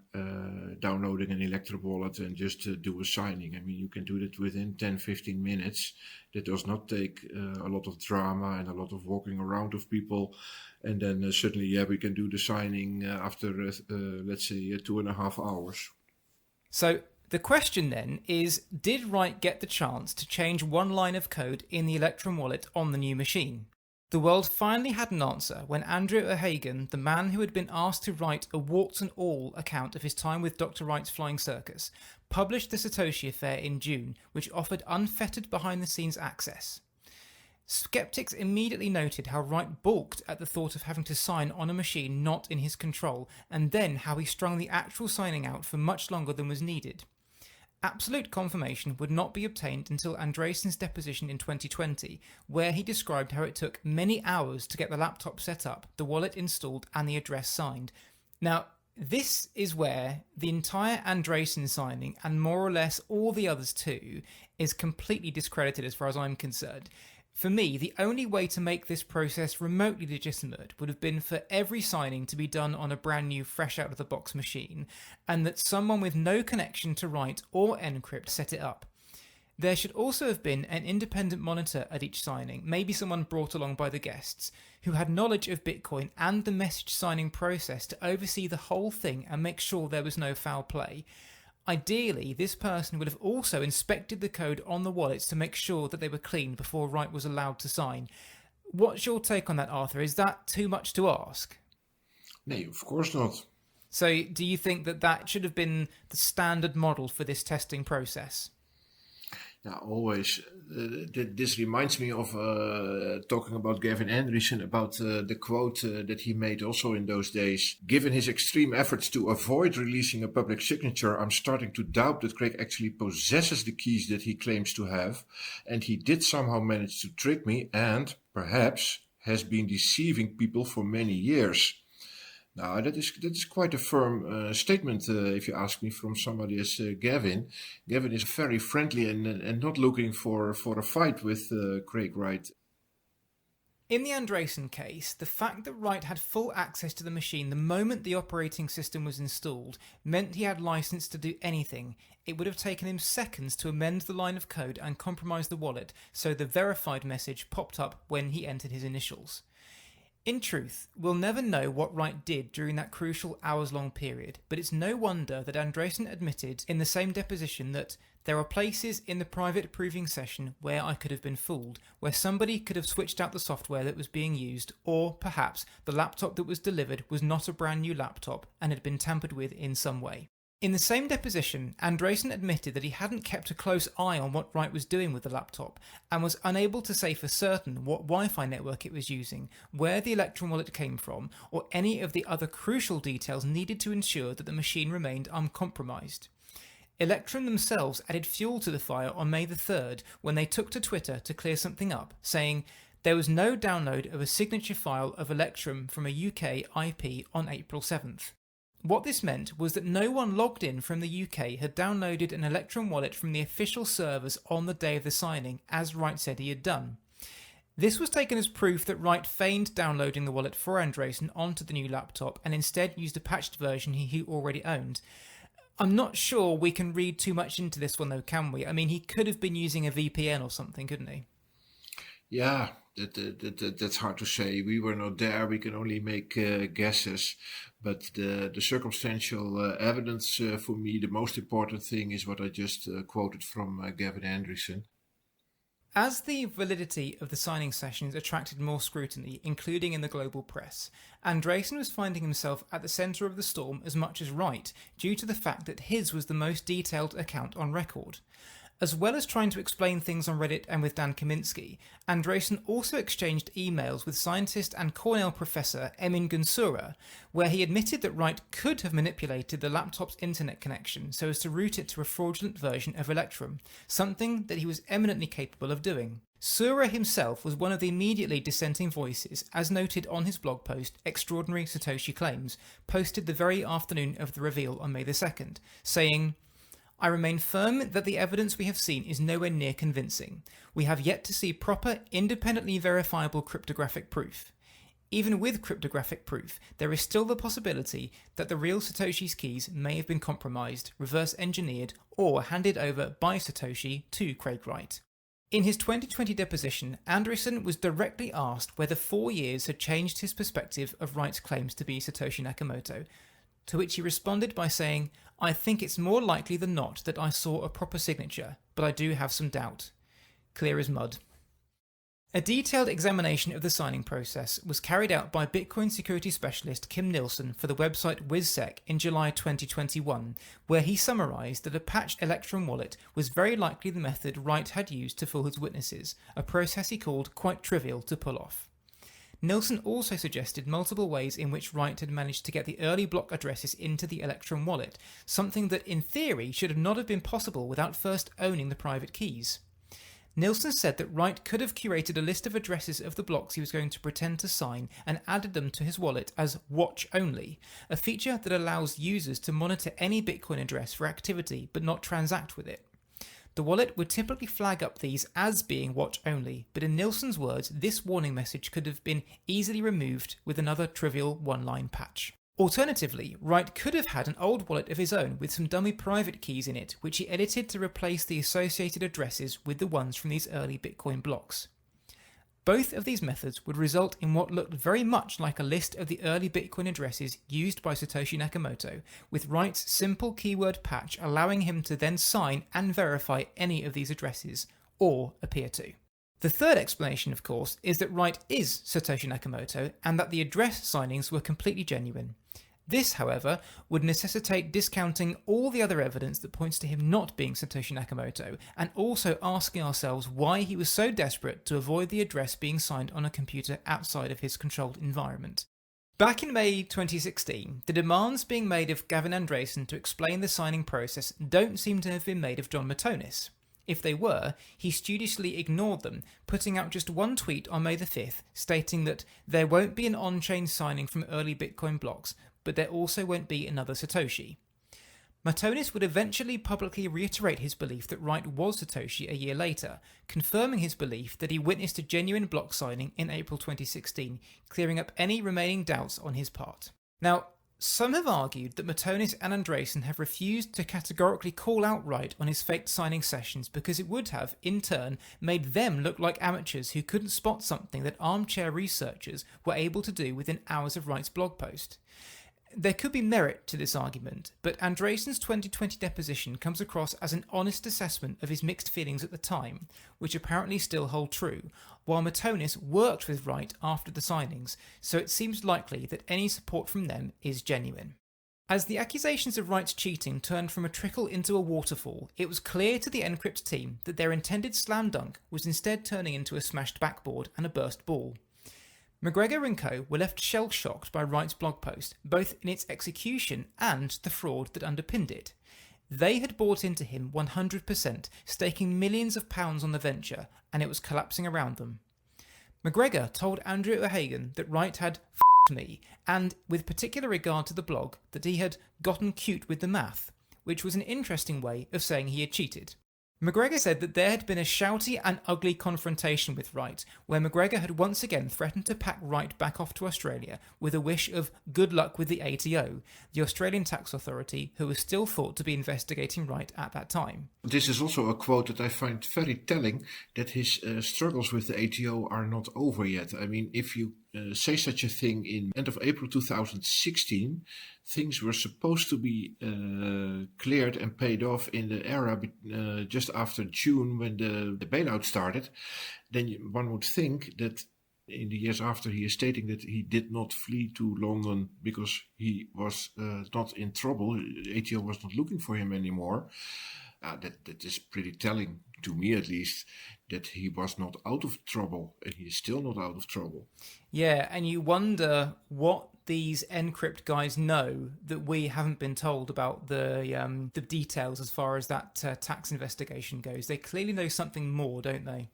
downloading an Electrum wallet and just do a signing. I mean, you can do that within 10-15 minutes. That does not take a lot of drama and a lot of walking around of people. And then certainly, we can do the signing after, let's say, 2.5 hours. So the question then is, did Wright get the chance to change one line of code in the Electrum wallet on the new machine? The world finally had an answer when Andrew O'Hagan, the man who had been asked to write a warts and all account of his time with Dr. Wright's flying circus, published the Satoshi affair in June, which offered unfettered behind-the-scenes access. Skeptics immediately noted how Wright balked at the thought of having to sign on a machine not in his control, and then how he strung the actual signing out for much longer than was needed. Absolute confirmation would not be obtained until Andresen's deposition in 2020, where he described how it took many hours to get the laptop set up, the wallet installed, and the address signed. Now, this is where the entire Andresen signing, and more or less all the others too, is completely discredited as far as I'm concerned. For me, the only way to make this process remotely legitimate would have been for every signing to be done on a brand new, fresh out of the box machine, and that someone with no connection to Write or Encrypt set it up. There should also have been an independent monitor at each signing, maybe someone brought along by the guests, who had knowledge of Bitcoin and the message signing process to oversee the whole thing and make sure there was no foul play. Ideally, this person would have also inspected the code on the wallets to make sure that they were clean before Wright was allowed to sign. What's your take on that, Arthur? Is that too much to ask? No, of course not. So do you think that that should have been the standard model for this testing process? Yeah, always. This reminds me of talking about Gavin Andresen, about the quote that he made also in those days. Given his extreme efforts to avoid releasing a public signature, I'm starting to doubt that Craig actually possesses the keys that he claims to have. And he did somehow manage to trick me and, perhaps, has been deceiving people for many years. Now, that is quite a firm statement, if you ask me, from somebody as Gavin. Gavin is very friendly and not looking for a fight with Craig Wright. In the Andresen case, the fact that Wright had full access to the machine the moment the operating system was installed meant he had license to do anything. It would have taken him seconds to amend the line of code and compromise the wallet, so the verified message popped up when he entered his initials. In truth, we'll never know what Wright did during that crucial hours-long period, but it's no wonder that Andresen admitted in the same deposition that there are places in the private proving session where I could have been fooled, where somebody could have switched out the software that was being used, or perhaps the laptop that was delivered was not a brand new laptop and had been tampered with in some way. In the same deposition, Andresen admitted that he hadn't kept a close eye on what Wright was doing with the laptop and was unable to say for certain what Wi-Fi network it was using, where the Electrum wallet came from, or any of the other crucial details needed to ensure that the machine remained uncompromised. Electrum themselves added fuel to the fire on May the 3rd when they took to Twitter to clear something up, saying, "There was no download of a signature file of Electrum from a UK IP on April 7th. What this meant was that no one logged in from the UK had downloaded an Electrum wallet from the official servers on the day of the signing, as Wright said he had done. This was taken as proof that Wright feigned downloading the wallet for Andresen onto the new laptop and instead used a patched version he already owned. I'm not sure we can read too much into this one though, can we? I mean, he could have been using a VPN or something, couldn't he? Yeah, that's hard to say. We were not there. We can only make guesses. But the circumstantial evidence, for me, the most important thing is what I just quoted from Gavin Andresen. As the validity of the signing sessions attracted more scrutiny, including in the global press, Andresen was finding himself at the centre of the storm as much as Wright, due to the fact that his was the most detailed account on record. As well as trying to explain things on Reddit and with Dan Kaminsky, Andresen also exchanged emails with scientist and Cornell professor Emin Gunsura, where he admitted that Wright could have manipulated the laptop's internet connection so as to route it to a fraudulent version of Electrum, something that he was eminently capable of doing. Sura himself was one of the immediately dissenting voices, as noted on his blog post, Extraordinary Satoshi Claims, posted the very afternoon of the reveal on May the 2nd, saying, "I remain firm that the evidence we have seen is nowhere near convincing. We have yet to see proper, independently verifiable cryptographic proof. Even with cryptographic proof, there is still the possibility that the real Satoshi's keys may have been compromised, reverse engineered, or handed over by Satoshi to Craig Wright." In his 2020 deposition, Andresen was directly asked whether 4 years had changed his perspective of Wright's claims to be Satoshi Nakamoto, to which he responded by saying, "I think it's more likely than not that I saw a proper signature, but I do have some doubt." Clear as mud. A detailed examination of the signing process was carried out by Bitcoin security specialist Kim Nilsson for the website WizSec in July 2021, where he summarised that a patched Electrum wallet was very likely the method Wright had used to fool his witnesses, a process he called quite trivial to pull off. Nilsson also suggested multiple ways in which Wright had managed to get the early block addresses into the Electrum wallet, something that in theory should not have been possible without first owning the private keys. Nilsson said that Wright could have curated a list of addresses of the blocks he was going to pretend to sign and added them to his wallet as watch only, a feature that allows users to monitor any Bitcoin address for activity but not transact with it. The wallet would typically flag up these as being watch only, but in Nilsson's words, this warning message could have been easily removed with another trivial one-line patch. Alternatively, Wright could have had an old wallet of his own with some dummy private keys in it, which he edited to replace the associated addresses with the ones from these early Bitcoin blocks. Both of these methods would result in what looked very much like a list of the early Bitcoin addresses used by Satoshi Nakamoto, with Wright's simple keyword patch allowing him to then sign and verify any of these addresses, or appear to. The third explanation, of course, is that Wright is Satoshi Nakamoto and that the address signings were completely genuine. This, however, would necessitate discounting all the other evidence that points to him not being Satoshi Nakamoto, and also asking ourselves why he was so desperate to avoid the address being signed on a computer outside of his controlled environment. Back in May 2016, the demands being made of Gavin Andresen to explain the signing process don't seem to have been made of John Matonis. If they were, he studiously ignored them, putting out just one tweet on May the 5th stating that there won't be an on-chain signing from early Bitcoin blocks, but there also won't be another Satoshi. Matonis would eventually publicly reiterate his belief that Wright was Satoshi a year later, confirming his belief that he witnessed a genuine block signing in April 2016, clearing up any remaining doubts on his part. Now, some have argued that Matonis and Andresen have refused to categorically call out Wright on his faked signing sessions because it would have, in turn, made them look like amateurs who couldn't spot something that armchair researchers were able to do within hours of Wright's blog post. There could be merit to this argument, but Andresen's 2020 deposition comes across as an honest assessment of his mixed feelings at the time, which apparently still hold true, while Matonis worked with Wright after the signings, so it seems likely that any support from them is genuine. As the accusations of Wright's cheating turned from a trickle into a waterfall, it was clear to the Encrypt team that their intended slam dunk was instead turning into a smashed backboard and a burst ball. McGregor and co. were left shell-shocked by Wright's blog post, both in its execution and the fraud that underpinned it. They had bought into him 100%, staking millions of pounds on the venture, and it was collapsing around them. McGregor told Andrew O'Hagan that Wright had f***ed me, and, with particular regard to the blog, that he had gotten cute with the math, which was an interesting way of saying he had cheated. McGregor said that there had been a shouty and ugly confrontation with Wright, where McGregor had once again threatened to pack Wright back off to Australia with a wish of good luck with the ATO, the Australian tax authority who was still thought to be investigating Wright at that time. This is also a quote that I find very telling, that his struggles with the ATO are not over yet. I mean, if you say such a thing in end of April 2016, things were supposed to be cleared and paid off in the era just after June when the bailout started, then one would think that in the years after he is stating that he did not flee to London because he was not in trouble, ATO was not looking for him anymore, That is pretty telling, to me at least, that he was not out of trouble, and he is still not out of trouble. Yeah, and you wonder what these Encrypt guys know that we haven't been told about the details as far as that tax investigation goes. They clearly know something more, don't they?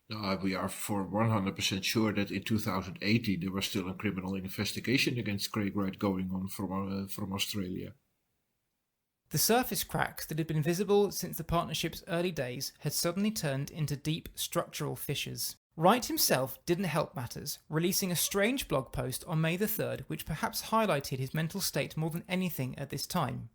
No, we are for 100% sure that in 2018 there was still a criminal investigation against Craig Wright going on from Australia. The surface cracks that had been visible since the partnership's early days had suddenly turned into deep structural fissures. Wright himself didn't help matters, releasing a strange blog post on May the 3rd which perhaps highlighted his mental state more than anything at this time.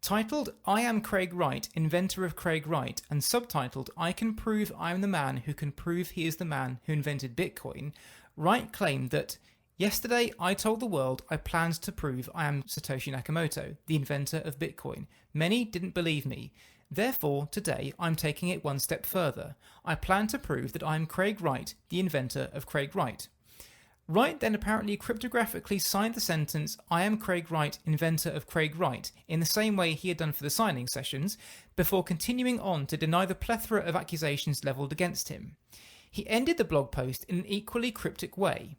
Titled, "I am Craig Wright, inventor of Craig Wright," and subtitled, "I can prove I am the man who can prove he is the man who invented Bitcoin," Wright claimed that, "Yesterday I told the world I planned to prove I am Satoshi Nakamoto, the inventor of Bitcoin. Many didn't believe me. Therefore, today I'm taking it one step further. I plan to prove that I am Craig Wright, the inventor of Craig Wright." Wright then apparently cryptographically signed the sentence, "I am Craig Wright, inventor of Craig Wright," in the same way he had done for the signing sessions, before continuing on to deny the plethora of accusations levelled against him. He ended the blog post in an equally cryptic way.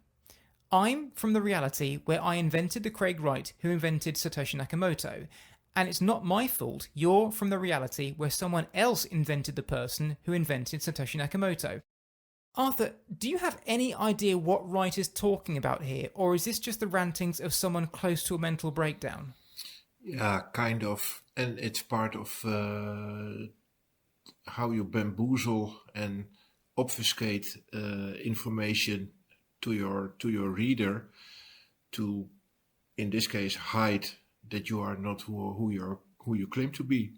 "I'm from the reality where I invented the Craig Wright who invented Satoshi Nakamoto, and it's not my fault you're from the reality where someone else invented the person who invented Satoshi Nakamoto." Arthur, do you have any idea what Wright is talking about here, or is this just the rantings of someone close to a mental breakdown? Yeah, kind of. And it's part of how you bamboozle and obfuscate information to your reader to, in this case, hide that you are not who you claim to be.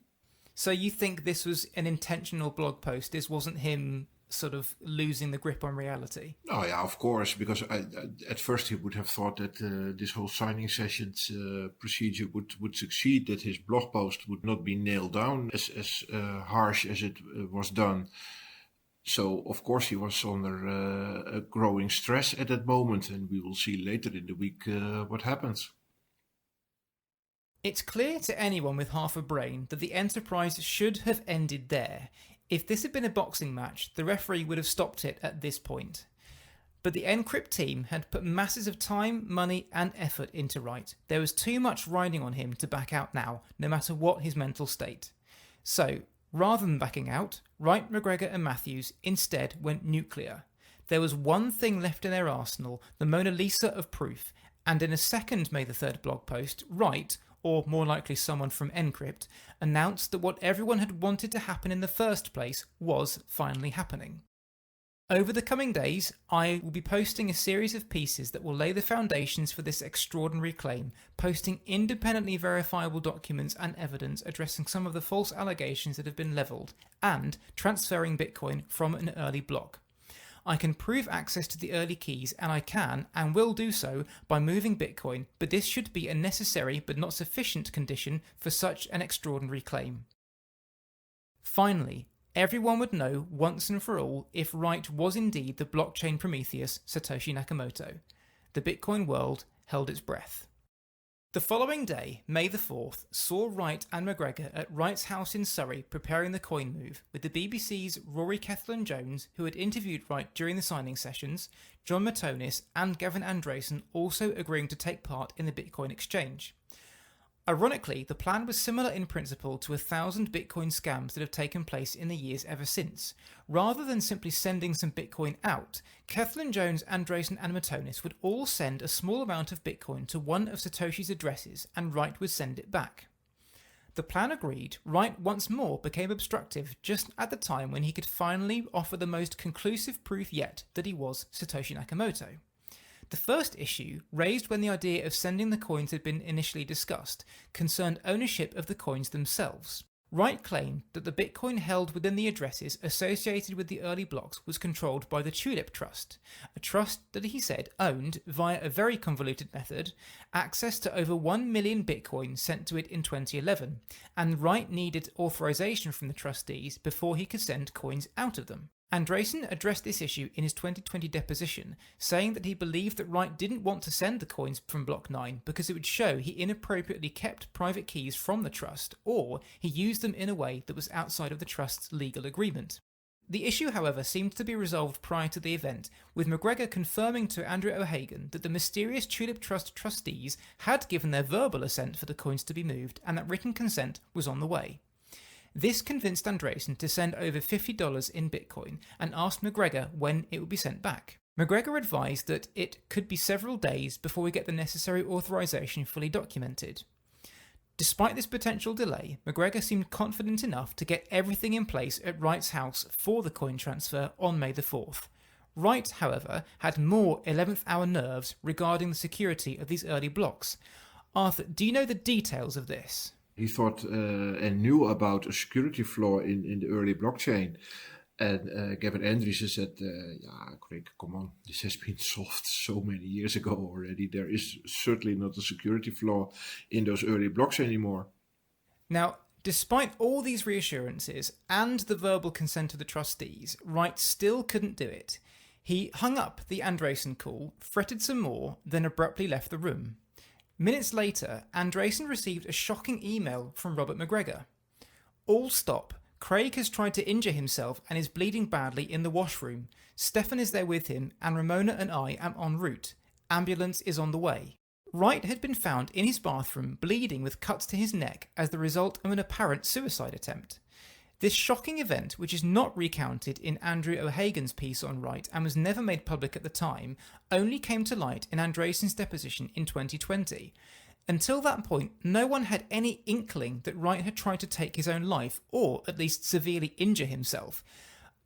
So you think this was an intentional blog post? This wasn't him sort of losing the grip on reality? Oh yeah, of course, because at first he would have thought that this whole signing sessions procedure would succeed, that his blog post would not be nailed down as harsh as it was done. So, of course, he was under a growing stress at that moment, and we will see later in the week what happens. It's clear to anyone with half a brain that the enterprise should have ended there. If this had been a boxing match, the referee would have stopped it at this point. But the Encrypt team had put masses of time, money and effort into Wright. There was too much riding on him to back out now, no matter what his mental state. So, rather than backing out, Wright, McGregor and Matthews instead went nuclear. There was one thing left in their arsenal, the Mona Lisa of proof, and in a second May the 3rd blog post, Wright, or more likely someone from Encrypt, announced that what everyone had wanted to happen in the first place was finally happening. Over the coming days, I will be posting a series of pieces that will lay the foundations for this extraordinary claim, posting independently verifiable documents and evidence addressing some of the false allegations that have been levelled, and transferring Bitcoin from an early block. I can prove access to the early keys, and I can and will do so by moving Bitcoin, but this should be a necessary but not sufficient condition for such an extraordinary claim. Finally, everyone would know once and for all if Wright was indeed the blockchain Prometheus Satoshi Nakamoto. The Bitcoin world held its breath. The following day, May the 4th, saw Wright and McGregor at Wright's house in Surrey preparing the coin move, with the BBC's Rory Kethlen-Jones, who had interviewed Wright during the signing sessions, John Matonis and Gavin Andresen also agreeing to take part in the Bitcoin exchange. Ironically, the plan was similar in principle to 1,000 Bitcoin scams that have taken place in the years ever since. Rather than simply sending some Bitcoin out, Kethlen-Jones, Andresen and Matonis would all send a small amount of Bitcoin to one of Satoshi's addresses and Wright would send it back. The plan agreed, Wright once more became obstructive just at the time when he could finally offer the most conclusive proof yet that he was Satoshi Nakamoto. The first issue, raised when the idea of sending the coins had been initially discussed, concerned ownership of the coins themselves. Wright claimed that the Bitcoin held within the addresses associated with the early blocks was controlled by the Tulip Trust, a trust that he said owned, via a very convoluted method, access to over 1 million Bitcoin sent to it in 2011, and Wright needed authorization from the trustees before he could send coins out of them. Andreessen addressed this issue in his 2020 deposition, saying that he believed that Wright didn't want to send the coins from Block 9 because it would show he inappropriately kept private keys from the trust, or he used them in a way that was outside of the trust's legal agreement. The issue, however, seemed to be resolved prior to the event, with McGregor confirming to Andrew O'Hagan that the mysterious Tulip Trust trustees had given their verbal assent for the coins to be moved and that written consent was on the way. This convinced Andreessen to send over $50 in Bitcoin and asked McGregor when it would be sent back. McGregor advised that it could be several days before we get the necessary authorization fully documented. Despite this potential delay, McGregor seemed confident enough to get everything in place at Wright's house for the coin transfer on May the 4th. Wright, however, had more 11th hour nerves regarding the security of these early blocks. Arthur, do you know the details of this? He thought and knew about a security flaw in the early blockchain. And Gavin Andreessen said, Craig, come on, this has been solved so many years ago already. There is certainly not a security flaw in those early blocks anymore. Now, despite all these reassurances and the verbal consent of the trustees, Wright still couldn't do it. He hung up the Andreessen call, fretted some more, then abruptly left the room. Minutes later, Andreessen received a shocking email from Robert McGregor. All stop. Craig has tried to injure himself and is bleeding badly in the washroom. Stefan is there with him and Ramona and I am en route. Ambulance is on the way. Wright had been found in his bathroom bleeding with cuts to his neck as the result of an apparent suicide attempt. This shocking event, which is not recounted in Andrew O'Hagan's piece on Wright and was never made public at the time, only came to light in Andreessen's deposition in 2020. Until that point, no one had any inkling that Wright had tried to take his own life, or at least severely injure himself.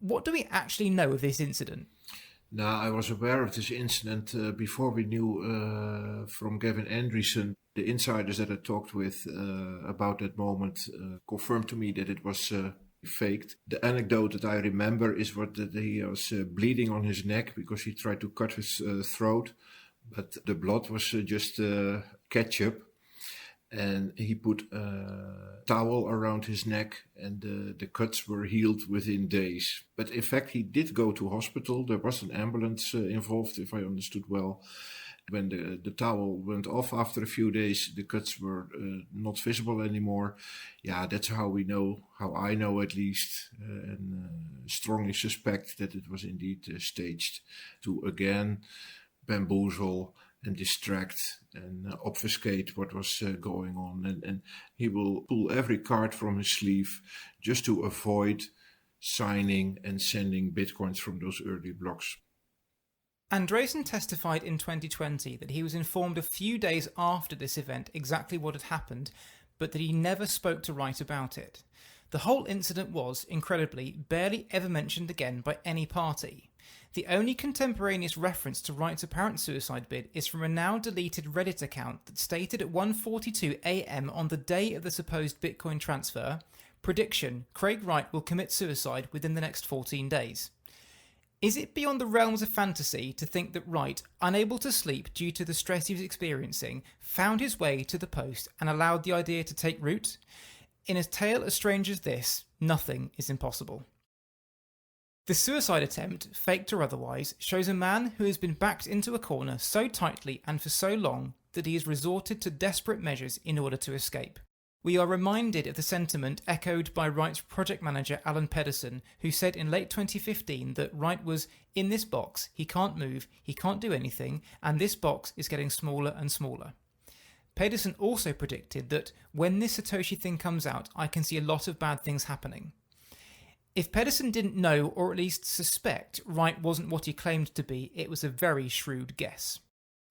What do we actually know of this incident? Now, I was aware of this incident before we knew from Gavin Andreessen. The insiders that I talked with about that moment confirmed to me that it was faked. The anecdote that I remember is that he was bleeding on his neck because he tried to cut his throat, but the blood was just ketchup, and he put a towel around his neck and the cuts were healed within days. But in fact, he did go to hospital. There was an ambulance involved, if I understood well. When the towel went off after a few days, the cuts were not visible anymore. Yeah, that's how we know, how I know at least, and strongly suspect that it was indeed staged to again bamboozle and distract and obfuscate what was going on. And he will pull every card from his sleeve just to avoid signing and sending bitcoins from those early blocks. Andreessen testified in 2020 that he was informed a few days after this event exactly what had happened, but that he never spoke to Wright about it. The whole incident was, incredibly, barely ever mentioned again by any party. The only contemporaneous reference to Wright's apparent suicide bid is from a now deleted Reddit account that stated at 1:42 a.m. on the day of the supposed Bitcoin transfer, prediction, Craig Wright will commit suicide within the next 14 days. Is it beyond the realms of fantasy to think that Wright, unable to sleep due to the stress he was experiencing, found his way to the post and allowed the idea to take root? In a tale as strange as this, nothing is impossible. The suicide attempt, faked or otherwise, shows a man who has been backed into a corner so tightly and for so long that he has resorted to desperate measures in order to escape. We are reminded of the sentiment echoed by Wright's project manager Alan Pedersen, who said in late 2015 that Wright was in this box, he can't move, he can't do anything, and this box is getting smaller and smaller. Pedersen also predicted that when this Satoshi thing comes out, I can see a lot of bad things happening. If Pedersen didn't know, or at least suspect, Wright wasn't what he claimed to be, it was a very shrewd guess.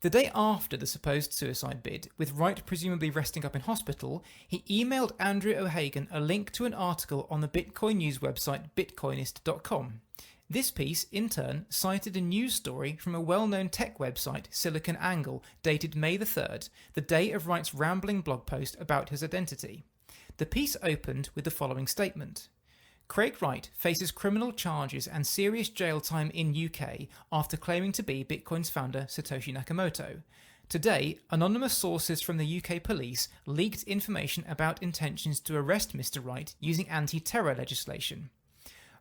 The day after the supposed suicide bid, with Wright presumably resting up in hospital, he emailed Andrew O'Hagan a link to an article on the Bitcoin news website bitcoinist.com. This piece, in turn, cited a news story from a well-known tech website, Silicon Angle, dated May the 3rd, the day of Wright's rambling blog post about his identity. The piece opened with the following statement. Craig Wright faces criminal charges and serious jail time in UK after claiming to be Bitcoin's founder Satoshi Nakamoto. Today, anonymous sources from the UK police leaked information about intentions to arrest Mr. Wright using anti-terror legislation.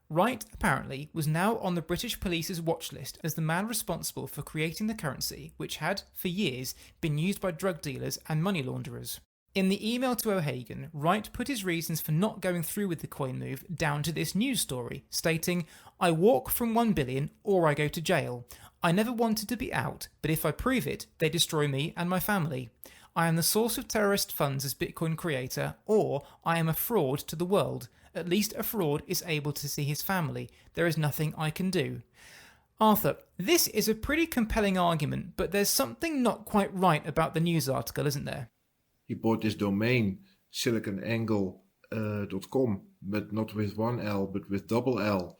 Wright, apparently, was now on the British police's watch list as the man responsible for creating the currency, which had, for years, been used by drug dealers and money launderers. In the email to O'Hagan, Wright put his reasons for not going through with the coin move down to this news story, stating, "I walk from 1 billion or I go to jail. I never wanted to be out, but if I prove it, they destroy me and my family. I am the source of terrorist funds as Bitcoin creator, or I am a fraud to the world. At least a fraud is able to see his family. There is nothing I can do." Arthur, this is a pretty compelling argument, but there's something not quite right about the news article, isn't there? He bought this domain, siliconangle.com, but not with one L, but with double L.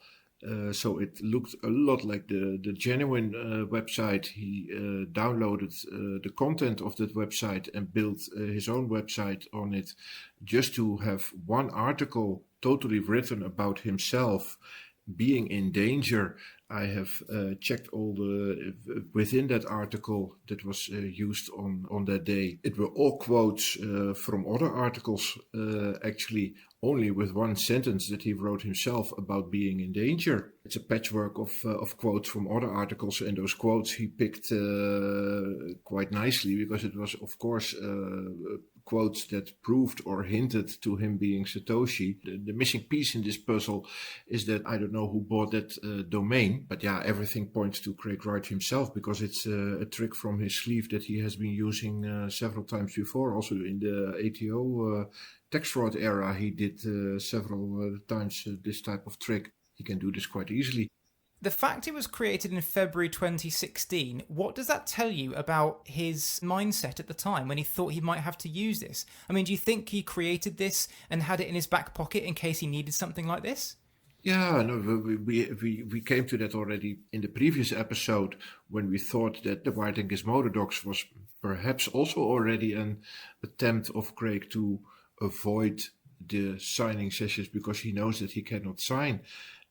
So it looked a lot like the genuine website. He downloaded the content of that website and built his own website on it just to have one article totally written about himself being in danger. I have checked all the within that article that was used on that day. It were all quotes from other articles, actually only with one sentence that he wrote himself about being in danger. It's a patchwork of quotes from other articles, and those quotes he picked quite nicely because it was, of course, quotes that proved or hinted to him being Satoshi. The missing piece in this puzzle is that I don't know who bought that domain, but yeah, everything points to Craig Wright himself because it's a trick from his sleeve that he has been using several times before. Also in the ATO tax fraud era, he did several times this type of trick. He can do this quite easily. The fact it was created in February 2016, what does that tell you about his mindset at the time when he thought he might have to use this? I mean, do you think he created this and had it in his back pocket in case he needed something like this? Yeah, no, we came to that already in the previous episode when we thought that the White and Gizmodo docs was perhaps also already an attempt of Craig to avoid the signing sessions because he knows that he cannot sign.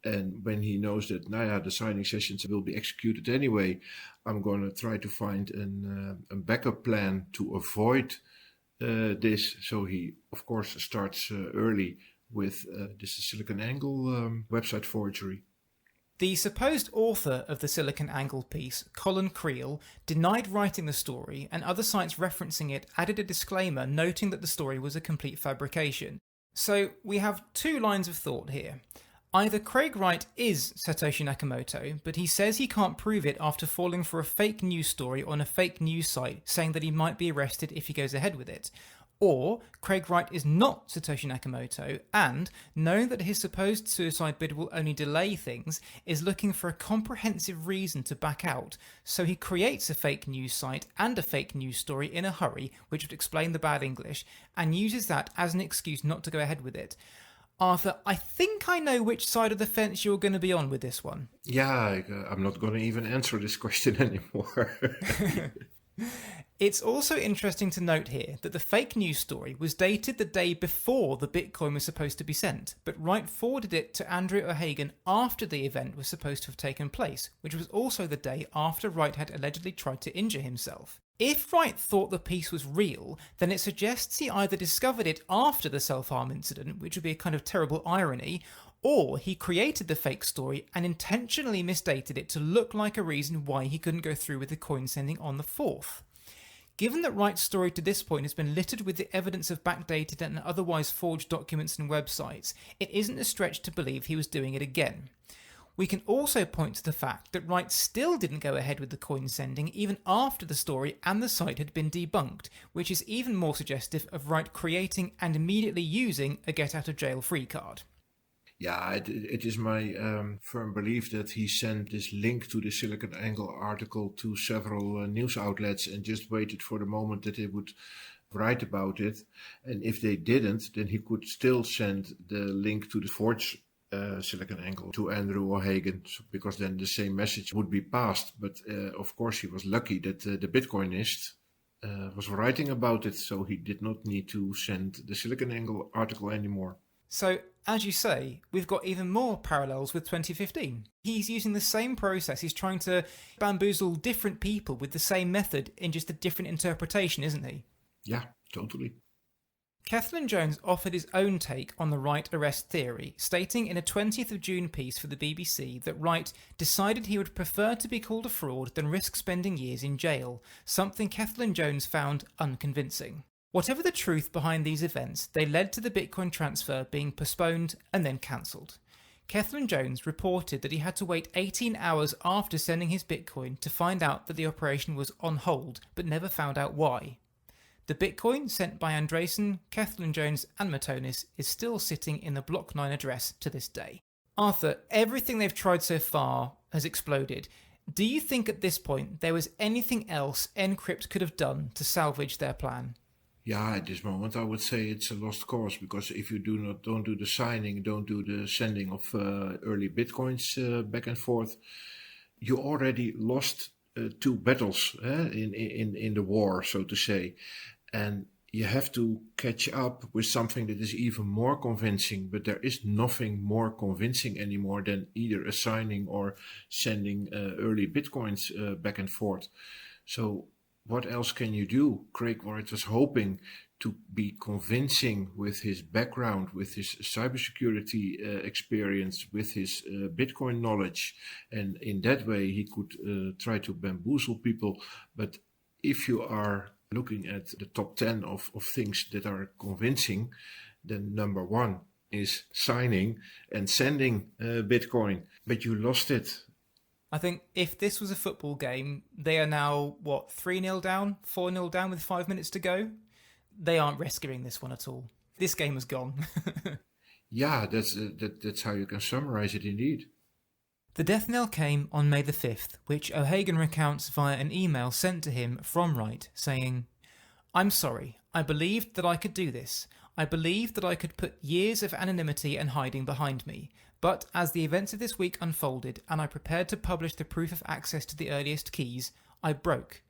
And when he knows that, the signing sessions will be executed anyway, I'm going to try to find a backup plan to avoid this. So he, of course, starts early with this SiliconANGLE website forgery. The supposed author of the SiliconANGLE piece, Colin Creel, denied writing the story, and other sites referencing it added a disclaimer noting that the story was a complete fabrication. So we have two lines of thought here. Either Craig Wright is Satoshi Nakamoto, but he says he can't prove it after falling for a fake news story on a fake news site saying that he might be arrested if he goes ahead with it. Or Craig Wright is not Satoshi Nakamoto and, knowing that his supposed suicide bid will only delay things, is looking for a comprehensive reason to back out, so he creates a fake news site and a fake news story in a hurry, which would explain the bad English, and uses that as an excuse not to go ahead with it. Arthur, I think I know which side of the fence you're going to be on with this one. Yeah, I'm not going to even answer this question anymore. It's also interesting to note here that the fake news story was dated the day before the Bitcoin was supposed to be sent, but Wright forwarded it to Andrew O'Hagan after the event was supposed to have taken place, which was also the day after Wright had allegedly tried to injure himself. If Wright thought the piece was real, then it suggests he either discovered it after the self-harm incident, which would be a kind of terrible irony, or he created the fake story and intentionally misdated it to look like a reason why he couldn't go through with the coin sending on the 4th. Given that Wright's story to this point has been littered with the evidence of backdated and otherwise forged documents and websites, it isn't a stretch to believe he was doing it again. We can also point to the fact that Wright still didn't go ahead with the coin sending even after the story and the site had been debunked, which is even more suggestive of Wright creating and immediately using a get-out-of-jail-free card. Yeah, it is my firm belief that he sent this link to the SiliconANGLE article to several news outlets and just waited for the moment that they would write about it. And if they didn't, then he could still send the link to the forged SiliconANGLE to Andrew O'Hagan, because then the same message would be passed. But of course, he was lucky that the Bitcoinist was writing about it, so he did not need to send the SiliconANGLE article anymore. So, as you say, we've got even more parallels with 2015. He's using the same process. He's trying to bamboozle different people with the same method in just a different interpretation, isn't he? Yeah, totally. Kethlen Jones offered his own take on the Wright arrest theory, stating in a 20th of June piece for the BBC that Wright decided he would prefer to be called a fraud than risk spending years in jail, something Kethlen Jones found unconvincing. Whatever the truth behind these events, they led to the Bitcoin transfer being postponed and then cancelled. Kethlen Jones reported that he had to wait 18 hours after sending his Bitcoin to find out that the operation was on hold, but never found out why. The Bitcoin sent by Andreessen, Kethlen Jones and Matonis is still sitting in the Block 9 address to this day. Arthur, everything they've tried so far has exploded. Do you think at this point there was anything else Encrypt could have done to salvage their plan? Yeah, at this moment I would say it's a lost cause, because if you don't do the signing, don't do the sending of early Bitcoins back and forth, you already lost 2 battles in the war, so to say. And you have to catch up with something that is even more convincing, but there is nothing more convincing anymore than either a signing or sending early Bitcoins back and forth. So what else can you do? Craig Wright was hoping to be convincing with his background, with his cybersecurity experience, with his Bitcoin knowledge. And in that way, he could try to bamboozle people. But if you are looking at the top 10 of things that are convincing, then number 1 is signing and sending Bitcoin. But you lost it. I think if this was a football game, they are now, 3-0 down, 4-0 down with 5 minutes to go? They aren't rescuing this one at all. This game is gone. Yeah, that's how you can summarize it indeed. The death knell came on May the 5th, which O'Hagan recounts via an email sent to him from Wright, saying, "I'm sorry, I believed that I could do this. I believed that I could put years of anonymity and hiding behind me. But as the events of this week unfolded and I prepared to publish the proof of access to the earliest keys, I broke.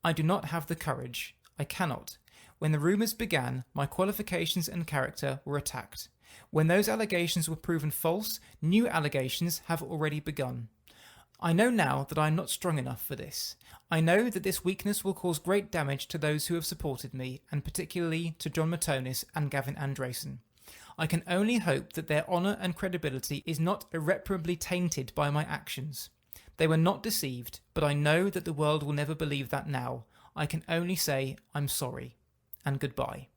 I do not have the courage. I cannot. When the rumours began, my qualifications and character were attacked. When those allegations were proven false, new allegations have already begun. I know now that I am not strong enough for this. I know that this weakness will cause great damage to those who have supported me, and particularly to John Matonis and Gavin Andreessen. I can only hope that their honour and credibility is not irreparably tainted by my actions. They were not deceived, but I know that the world will never believe that now. I can only say I'm sorry. And goodbye."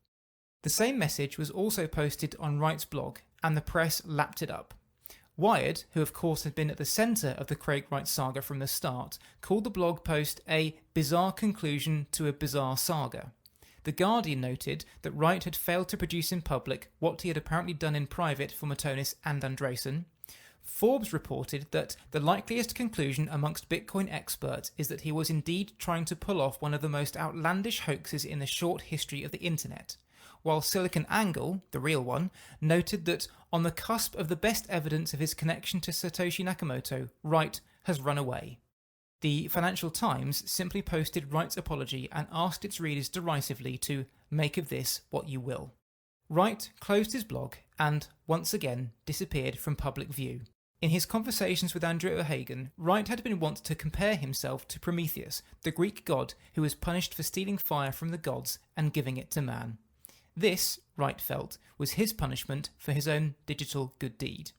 The same message was also posted on Wright's blog, and the press lapped it up. Wired, who of course had been at the centre of the Craig Wright saga from the start, called the blog post a bizarre conclusion to a bizarre saga. The Guardian noted that Wright had failed to produce in public what he had apparently done in private for Matonis and Andreessen. Forbes reported that the likeliest conclusion amongst Bitcoin experts is that he was indeed trying to pull off one of the most outlandish hoaxes in the short history of the internet, while SiliconANGLE, the real one, noted that on the cusp of the best evidence of his connection to Satoshi Nakamoto, Wright has run away. The Financial Times simply posted Wright's apology and asked its readers derisively to make of this what you will. Wright closed his blog and, once again, disappeared from public view. In his conversations with Andrew O'Hagan, Wright had been wont to compare himself to Prometheus, the Greek god who was punished for stealing fire from the gods and giving it to man. This, Wright felt, was his punishment for his own digital good deed.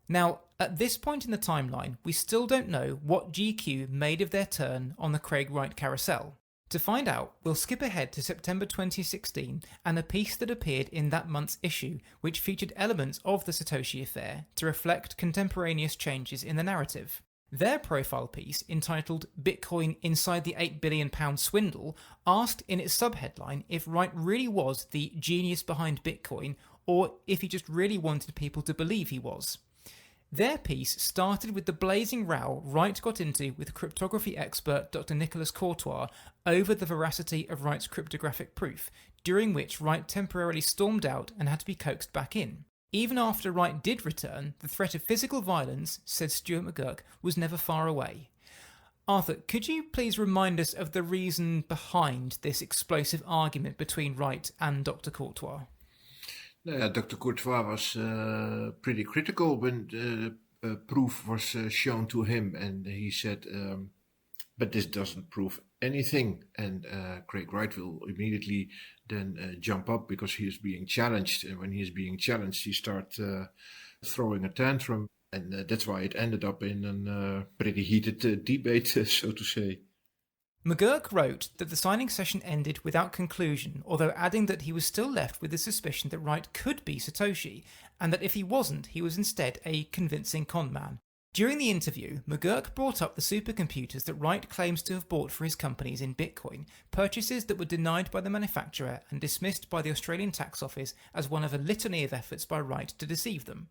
Now, at this point in the timeline, we still don't know what GQ made of their turn on the Craig Wright carousel. To find out, we'll skip ahead to September 2016 and a piece that appeared in that month's issue, which featured elements of the Satoshi affair to reflect contemporaneous changes in the narrative. Their profile piece, entitled "Bitcoin Inside the £8 Billion Swindle," asked in its subheadline if Wright really was the genius behind Bitcoin, or if he just really wanted people to believe he was. Their piece started with the blazing row Wright got into with cryptography expert Dr. Nicolas Courtois over the veracity of Wright's cryptographic proof, during which Wright temporarily stormed out and had to be coaxed back in. Even after Wright did return, the threat of physical violence, said Stuart McGurk, was never far away. Arthur, could you please remind us of the reason behind this explosive argument between Wright and Dr. Courtois? Dr. Courtois was pretty critical when proof was shown to him, and he said, but this doesn't prove anything. And Craig Wright will immediately then jump up because he is being challenged. And when he is being challenged, he starts throwing a tantrum. And that's why it ended up in a pretty heated debate, so to say. McGurk wrote that the signing session ended without conclusion, although adding that he was still left with the suspicion that Wright could be Satoshi, and that if he wasn't, he was instead a convincing conman. During the interview, McGurk brought up the supercomputers that Wright claims to have bought for his companies in Bitcoin, purchases that were denied by the manufacturer and dismissed by the Australian Tax Office as one of a litany of efforts by Wright to deceive them.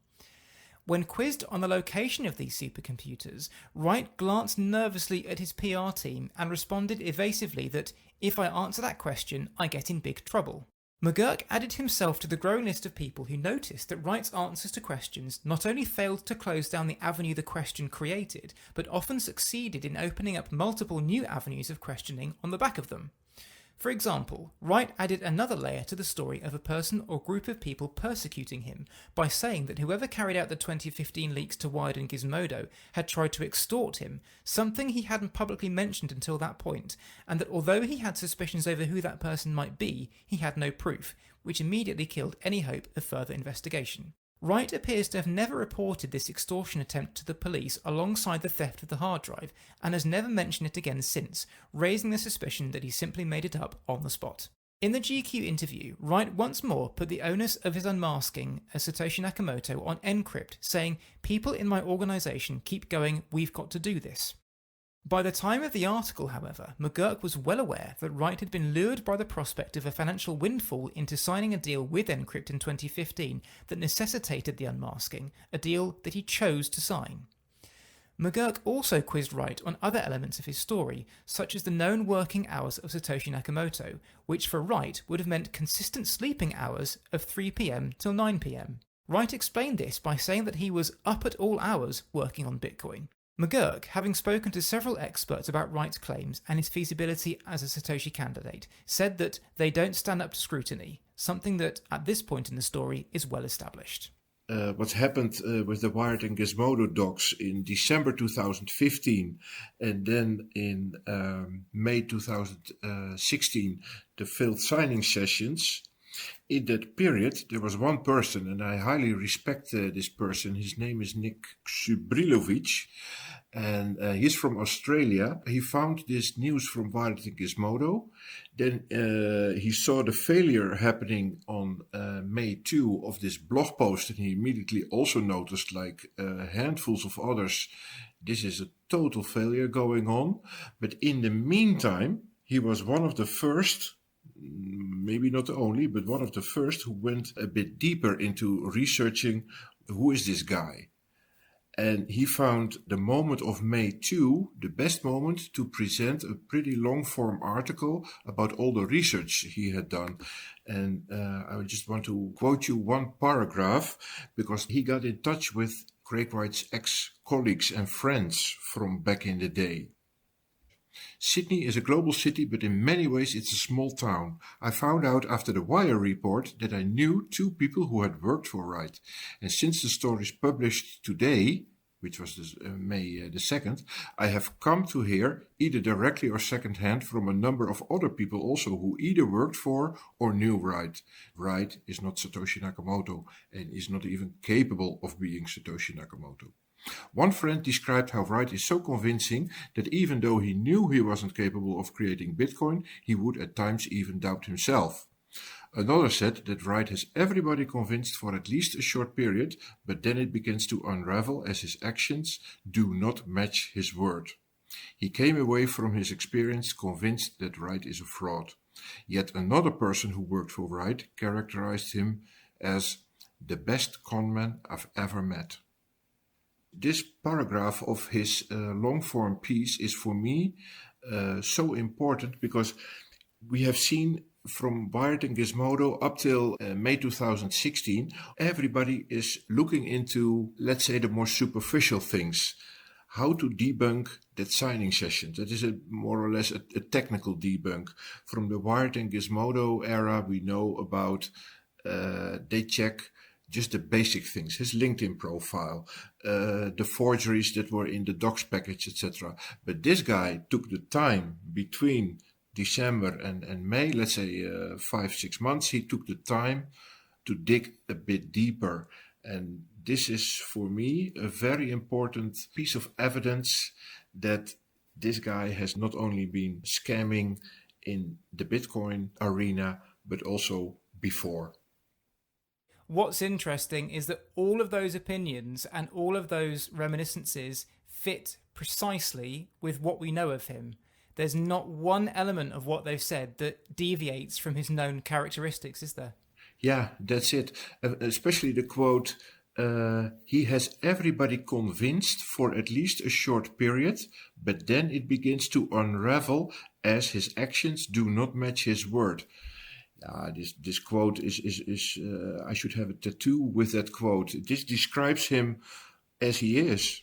When quizzed on the location of these supercomputers, Wright glanced nervously at his PR team and responded evasively that, if I answer that question, I get in big trouble. McGurk added himself to the growing list of people who noticed that Wright's answers to questions not only failed to close down the avenue the question created, but often succeeded in opening up multiple new avenues of questioning on the back of them. For example, Wright added another layer to the story of a person or group of people persecuting him by saying that whoever carried out the 2015 leaks to Wired and Gizmodo had tried to extort him, something he hadn't publicly mentioned until that point, and that although he had suspicions over who that person might be, he had no proof, which immediately killed any hope of further investigation. Wright appears to have never reported this extortion attempt to the police alongside the theft of the hard drive, and has never mentioned it again since, raising the suspicion that he simply made it up on the spot. In the GQ interview, Wright once more put the onus of his unmasking as Satoshi Nakamoto on Encrypt, saying, "People in my organisation keep going, we've got to do this." By the time of the article, however, McGurk was well aware that Wright had been lured by the prospect of a financial windfall into signing a deal with Encrypt in 2015 that necessitated the unmasking, a deal that he chose to sign. McGurk also quizzed Wright on other elements of his story, such as the known working hours of Satoshi Nakamoto, which for Wright would have meant consistent sleeping hours of 3 p.m. till 9 p.m. Wright explained this by saying that he was up at all hours working on Bitcoin. McGurk, having spoken to several experts about Wright's claims and his feasibility as a Satoshi candidate, said that they don't stand up to scrutiny, something that, at this point in the story, is well established. What happened with the Wired and Gizmodo docs in December 2015 and then in May 2016, the failed signing sessions. In that period, there was one person, and I highly respect this person. His name is Nick Subrilovic, and he's from Australia. He found this news from Wired and Gizmodo. Then he saw the failure happening on May 2 of this blog post, and he immediately also noticed, like handfuls of others, this is a total failure going on. But in the meantime, he was one of the first, maybe not the only, but one of the first who went a bit deeper into researching who is this guy. And he found the moment of May 2 the best moment to present a pretty long-form article about all the research he had done. And I just want to quote you one paragraph, because he got in touch with Craig Wright's ex-colleagues and friends from back in the day. Sydney is a global city, but in many ways it's a small town. I found out after the Wire report that I knew 2 people who had worked for Wright. And since the story is published today, which was May the 2nd, I have come to hear, either directly or second-hand, from a number of other people also who either worked for or knew Wright. Wright is not Satoshi Nakamoto and is not even capable of being Satoshi Nakamoto. One friend described how Wright is so convincing that even though he knew he wasn't capable of creating Bitcoin, he would at times even doubt himself. Another said that Wright has everybody convinced for at least a short period, but then it begins to unravel as his actions do not match his word. He came away from his experience convinced that Wright is a fraud. Yet another person who worked for Wright characterized him as the best conman I've ever met. This paragraph of his long-form piece is for me so important, because we have seen from Wired and Gizmodo up till May 2016, everybody is looking into, let's say, the more superficial things. How to debunk that signing session. That is more or less a technical debunk. From the Wired and Gizmodo era, we know about they check just the basic things, his LinkedIn profile, the forgeries that were in the docs package, etc. But this guy took the time between December and May, let's say 5-6 months, he took the time to dig a bit deeper. And this is, for me, a very important piece of evidence that this guy has not only been scamming in the Bitcoin arena, but also before. What's interesting is that all of those opinions and all of those reminiscences fit precisely with what we know of him. There's not one element of what they've said that deviates from his known characteristics, is there? Yeah, that's it. Especially the quote, he has everybody convinced for at least a short period, but then it begins to unravel as his actions do not match his word. This quote is I should have a tattoo with that quote. This describes him as he is.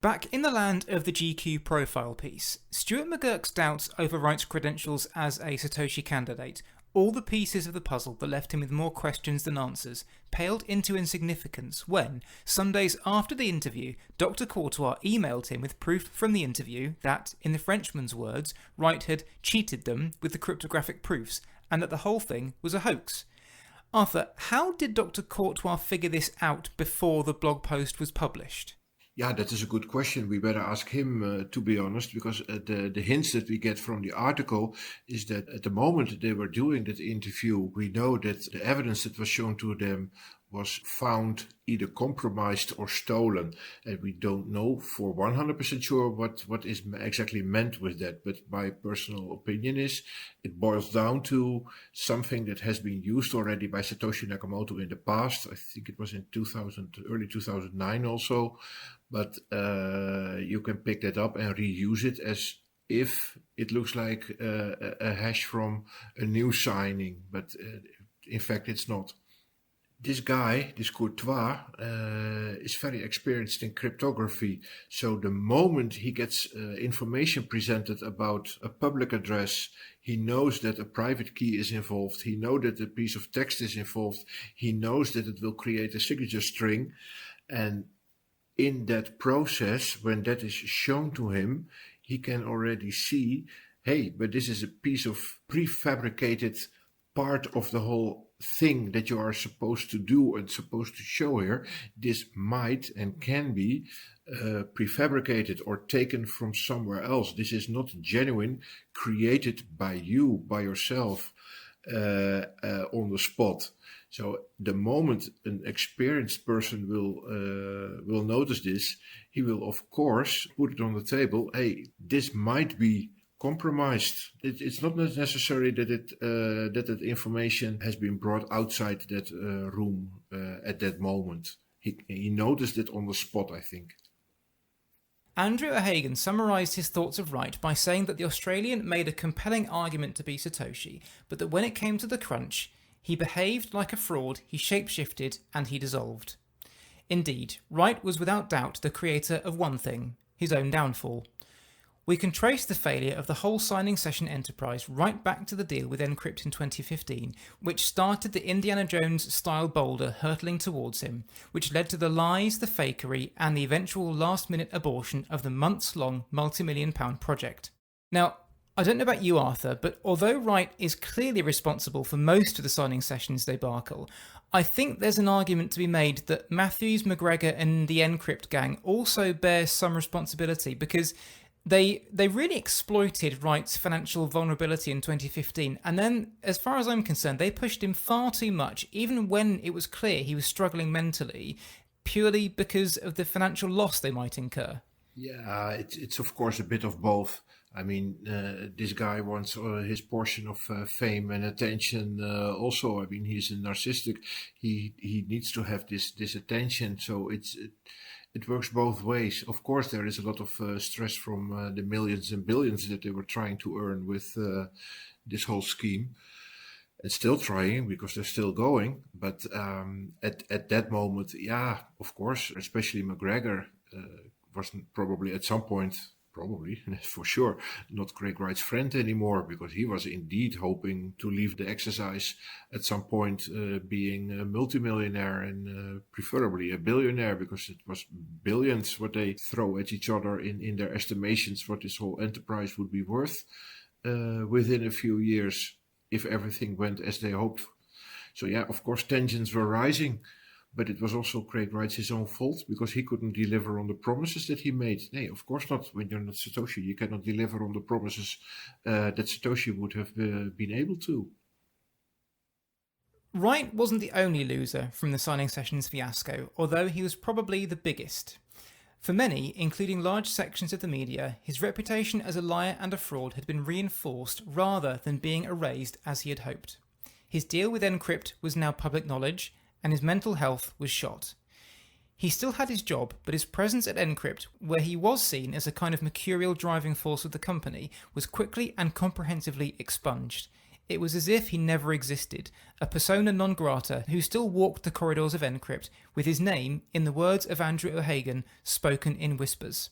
Back in the land of the GQ profile piece, Stuart McGurk's doubts over Wright's credentials as a Satoshi candidate, all the pieces of the puzzle that left him with more questions than answers, paled into insignificance when, some days after the interview, Dr. Courtois emailed him with proof from the interview that, in the Frenchman's words, Wright had cheated them with the cryptographic proofs, and that the whole thing was a hoax. Arthur, how did Dr. Courtois figure this out before the blog post was published? Yeah, that is a good question. We better ask him, to be honest, because the hints that we get from the article is that at the moment they were doing that interview, we know that the evidence that was shown to them was found either compromised or stolen. And we don't know for 100% sure what is exactly meant with that. But my personal opinion is it boils down to something that has been used already by Satoshi Nakamoto in the past. I think it was in early 2009 also. But you can pick that up and reuse it as if it looks like a hash from a new signing. But in fact, it's not. This guy, this Courtois, is very experienced in cryptography. So the moment he gets information presented about a public address, he knows that a private key is involved. He knows that a piece of text is involved. He knows that it will create a signature string. And in that process, when that is shown to him, he can already see, hey, but this is a piece of prefabricated part of the whole thing that you are supposed to do and supposed to show here. This might and can be prefabricated or taken from somewhere else. This is not genuine, created by you, by yourself, on the spot. So the moment an experienced person will notice this, he will of course put it on the table. Hey, this might be compromised. It's not necessary that that information has been brought outside that room at that moment. He noticed it on the spot, I think. Andrew O'Hagan summarised his thoughts of Wright by saying that the Australian made a compelling argument to be Satoshi, but that when it came to the crunch, he behaved like a fraud, he shapeshifted, and he dissolved. Indeed, Wright was without doubt the creator of one thing, his own downfall. We can trace the failure of the whole signing session enterprise right back to the deal with Encrypt in 2015, which started the Indiana Jones-style boulder hurtling towards him, which led to the lies, the fakery, and the eventual last-minute abortion of the months-long multi-million-pound project. Now, I don't know about you, Arthur, but although Wright is clearly responsible for most of the signing sessions debacle, I think there's an argument to be made that Matthews, McGregor, and the Encrypt gang also bear some responsibility, because They really exploited Wright's financial vulnerability in 2015, and then, as far as I'm concerned, they pushed him far too much, even when it was clear he was struggling mentally, purely because of the financial loss they might incur. Yeah, it's of course a bit of both. I mean, this guy wants his portion of fame and attention also. I mean, he's a narcissistic. He needs to have this attention, so it works both ways. Of course, there is a lot of stress from the millions and billions that they were trying to earn with this whole scheme. And still trying, because they're still going. But at that moment, yeah, of course, especially McGregor was probably at some point probably, for sure, not Craig Wright's friend anymore, because he was indeed hoping to leave the exercise at some point being a multimillionaire and preferably a billionaire, because it was billions what they throw at each other in their estimations what this whole enterprise would be worth within a few years if everything went as they hoped. So yeah, of course, tensions were rising. But it was also Craig Wright's his own fault because he couldn't deliver on the promises that he made. Nee, of course not. When you're not Satoshi, you cannot deliver on the promises that Satoshi would have been able to. Wright wasn't the only loser from the signing sessions fiasco, although he was probably the biggest. For many, including large sections of the media, his reputation as a liar and a fraud had been reinforced rather than being erased as he had hoped. His deal with Encrypt was now public knowledge, and his mental health was shot. He still had his job, but his presence at Encrypt, where he was seen as a kind of mercurial driving force of the company, was quickly and comprehensively expunged. It was as if he never existed, a persona non grata who still walked the corridors of Encrypt with his name, in the words of Andrew O'Hagan, spoken in whispers.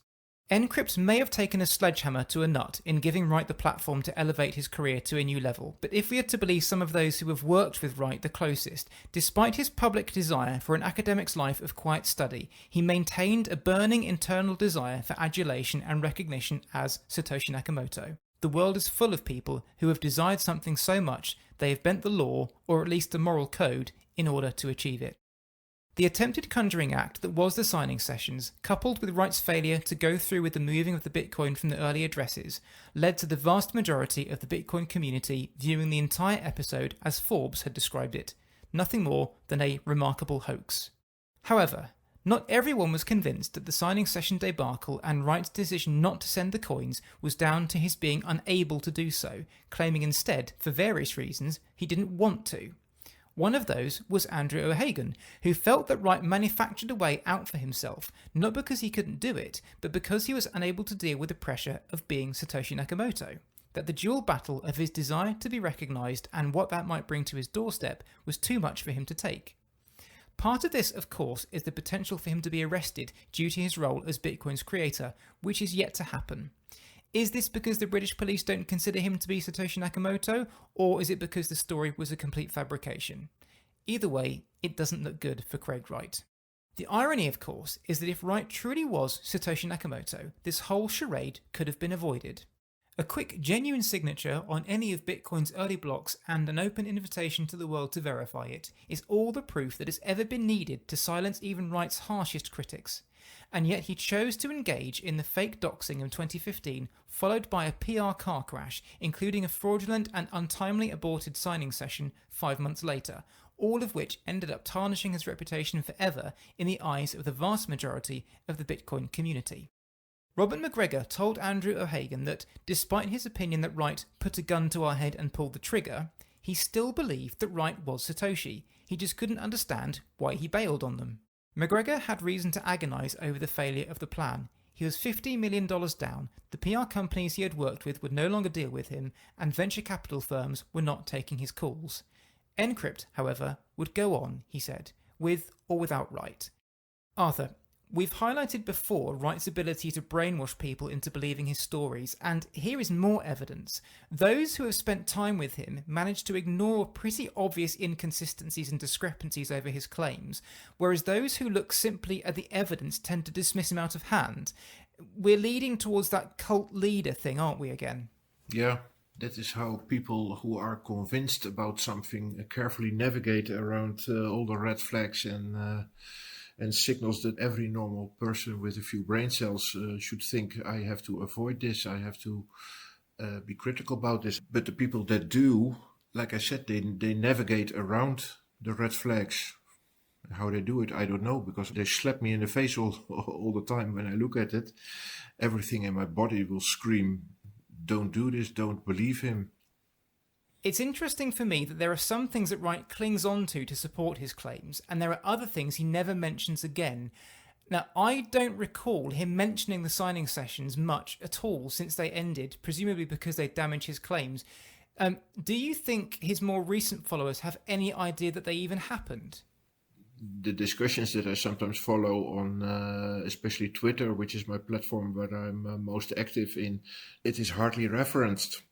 Encrypt may have taken a sledgehammer to a nut in giving Wright the platform to elevate his career to a new level, but if we are to believe some of those who have worked with Wright the closest, despite his public desire for an academic's life of quiet study, he maintained a burning internal desire for adulation and recognition as Satoshi Nakamoto. The world is full of people who have desired something so much they have bent the law, or at least the moral code, in order to achieve it. The attempted conjuring act that was the signing sessions, coupled with Wright's failure to go through with the moving of the Bitcoin from the early addresses, led to the vast majority of the Bitcoin community viewing the entire episode as Forbes had described it, nothing more than a remarkable hoax. However, not everyone was convinced that the signing session debacle and Wright's decision not to send the coins was down to his being unable to do so, claiming instead, for various reasons, he didn't want to. One of those was Andrew O'Hagan, who felt that Wright manufactured a way out for himself, not because he couldn't do it, but because he was unable to deal with the pressure of being Satoshi Nakamoto. That the dual battle of his desire to be recognised and what that might bring to his doorstep was too much for him to take. Part of this, of course, is the potential for him to be arrested due to his role as Bitcoin's creator, which is yet to happen. Is this because the British police don't consider him to be Satoshi Nakamoto, or is it because the story was a complete fabrication? Either way, it doesn't look good for Craig Wright. The irony, of course, is that if Wright truly was Satoshi Nakamoto, this whole charade could have been avoided. A quick, genuine signature on any of Bitcoin's early blocks and an open invitation to the world to verify it is all the proof that has ever been needed to silence even Wright's harshest critics. And yet he chose to engage in the fake doxing of 2015, followed by a PR car crash, including a fraudulent and untimely aborted signing session 5 months later, all of which ended up tarnishing his reputation forever in the eyes of the vast majority of the Bitcoin community. Robert McGregor told Andrew O'Hagan that, despite his opinion that Wright put a gun to our head and pulled the trigger, he still believed that Wright was Satoshi. He just couldn't understand why he bailed on them. McGregor had reason to agonise over the failure of the plan. He was $15 million down, the PR companies he had worked with would no longer deal with him, and venture capital firms were not taking his calls. Encrypt, however, would go on, he said, with or without Wright. Arthur, we've highlighted before Wright's ability to brainwash people into believing his stories, and here is more evidence. Those who have spent time with him managed to ignore pretty obvious inconsistencies and discrepancies over his claims, whereas those who look simply at the evidence tend to dismiss him out of hand. We're leading towards that cult leader thing, aren't we, again? Yeah, that is how people who are convinced about something carefully navigate around all the red flags and signals that every normal person with a few brain cells should think, I have to avoid this, I have to be critical about this. But the people that do, like I said, they navigate around the red flags. How they do it, I don't know, because they slap me in the face all the time when I look at it. Everything in my body will scream, don't do this, don't believe him. It's interesting for me that there are some things that Wright clings on to support his claims, and there are other things he never mentions again. Now, I don't recall him mentioning the signing sessions much at all since they ended, presumably because they damaged his claims. Do you think his more recent followers have any idea that they even happened? the discussions that I sometimes follow on especially Twitter, which is my platform where I'm most active in, it is hardly referenced.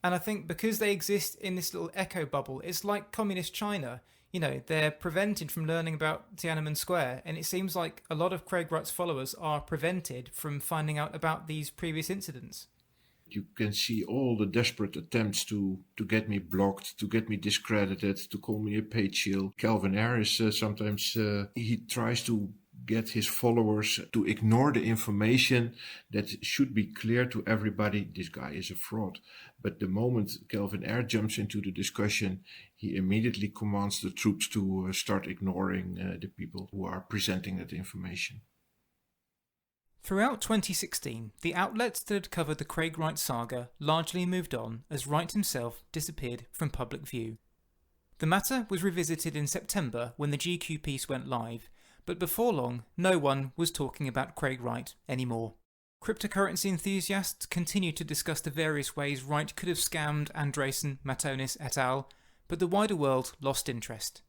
And I think because they exist in this little echo bubble, it's like communist China. You know, they're prevented from learning about Tiananmen Square, and it seems like a lot of Craig Wright's followers are prevented from finding out about these previous incidents. You can see all the desperate attempts to get me blocked, to get me discredited, to call me a paid shield. Calvin Harris sometimes he tries to get his followers to ignore the information that should be clear to everybody. This guy is a fraud. But the moment Calvin Harris jumps into the discussion, he immediately commands the troops to start ignoring the people who are presenting that information. Throughout 2016, the outlets that had covered the Craig Wright saga largely moved on as Wright himself disappeared from public view. The matter was revisited in September when the GQ piece went live, but before long, no one was talking about Craig Wright anymore. Cryptocurrency enthusiasts continued to discuss the various ways Wright could have scammed Andreessen, Matonis et al., but the wider world lost interest.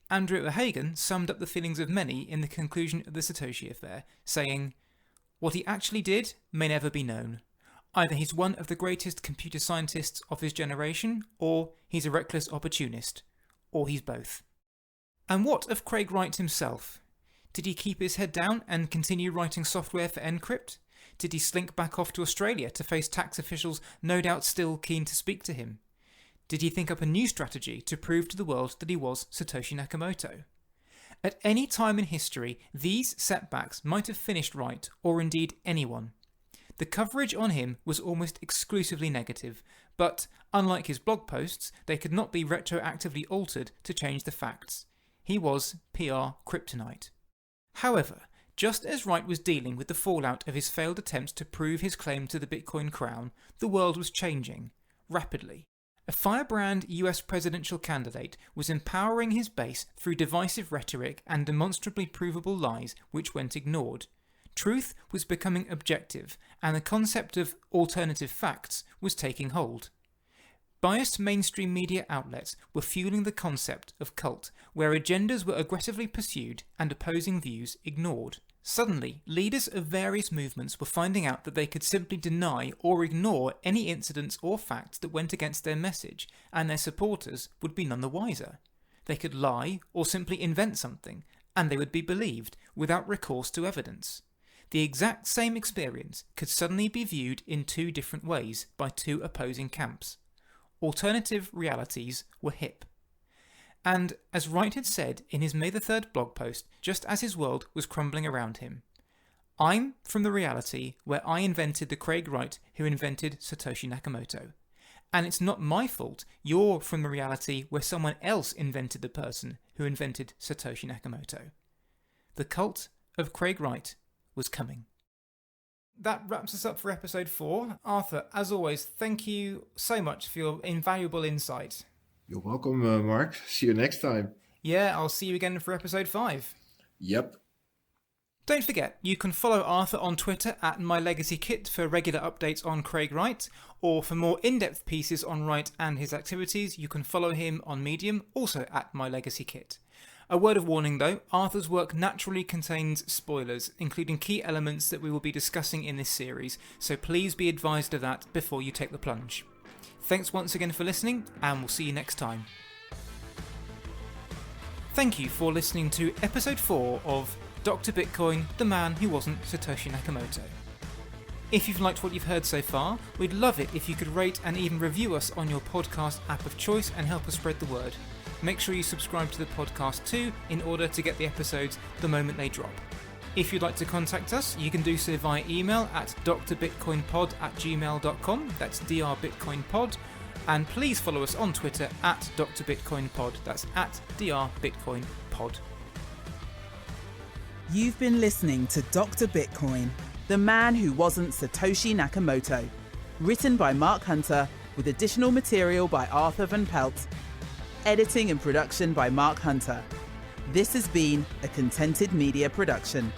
Andrew O'Hagan summed up the feelings of many in the conclusion of the Satoshi affair, saying, "What he actually did may never be known. Either he's one of the greatest computer scientists of his generation, or he's a reckless opportunist, or he's both." And what of Craig Wright himself? Did he keep his head down and continue writing software for Encrypt? Did he slink back off to Australia to face tax officials no doubt still keen to speak to him? Did he think up a new strategy to prove to the world that he was Satoshi Nakamoto? At any time in history, these setbacks might have finished Wright, or indeed anyone. The coverage on him was almost exclusively negative, but unlike his blog posts, they could not be retroactively altered to change the facts. He was PR kryptonite. However, just as Wright was dealing with the fallout of his failed attempts to prove his claim to the Bitcoin crown, the world was changing, rapidly. A firebrand US presidential candidate was empowering his base through divisive rhetoric and demonstrably provable lies which went ignored. Truth was becoming objective, and the concept of alternative facts was taking hold. Biased mainstream media outlets were fueling the concept of cult, where agendas were aggressively pursued and opposing views ignored. Suddenly, leaders of various movements were finding out that they could simply deny or ignore any incidents or facts that went against their message, and their supporters would be none the wiser. They could lie or simply invent something, and they would be believed without recourse to evidence. The exact same experience could suddenly be viewed in two different ways by two opposing camps. Alternative realities were hip. And, as Wright had said in his May the 3rd blog post, just as his world was crumbling around him, "I'm from the reality where I invented the Craig Wright who invented Satoshi Nakamoto. And it's not my fault you're from the reality where someone else invented the person who invented Satoshi Nakamoto." The cult of Craig Wright was coming. That wraps us up for episode 4. Arthur, as always, thank you so much for your invaluable insight. You're welcome, Mark. See you next time. Yeah, I'll see you again for episode 5. Yep. Don't forget, you can follow Arthur on Twitter at MyLegacyKit for regular updates on Craig Wright, or for more in-depth pieces on Wright and his activities, you can follow him on Medium, also at MyLegacyKit. A word of warning though, Arthur's work naturally contains spoilers, including key elements that we will be discussing in this series, so please be advised of that before you take the plunge. Thanks once again for listening, and we'll see you next time. Thank you for listening to episode 4 of Dr. Bitcoin, the man who wasn't Satoshi Nakamoto. If you've liked what you've heard so far, we'd love it if you could rate and even review us on your podcast app of choice and help us spread the word. Make sure you subscribe to the podcast too in order to get the episodes the moment they drop. If you'd like to contact us, you can do so via email at drbitcoinpod@gmail.com, that's drbitcoinpod, and please follow us on Twitter at drbitcoinpod, that's at drbitcoinpod. You've been listening to Dr. Bitcoin, the man who wasn't Satoshi Nakamoto. Written by Mark Hunter, with additional material by Arthur Van Pelt. Editing and production by Mark Hunter. This has been a Contented Media production.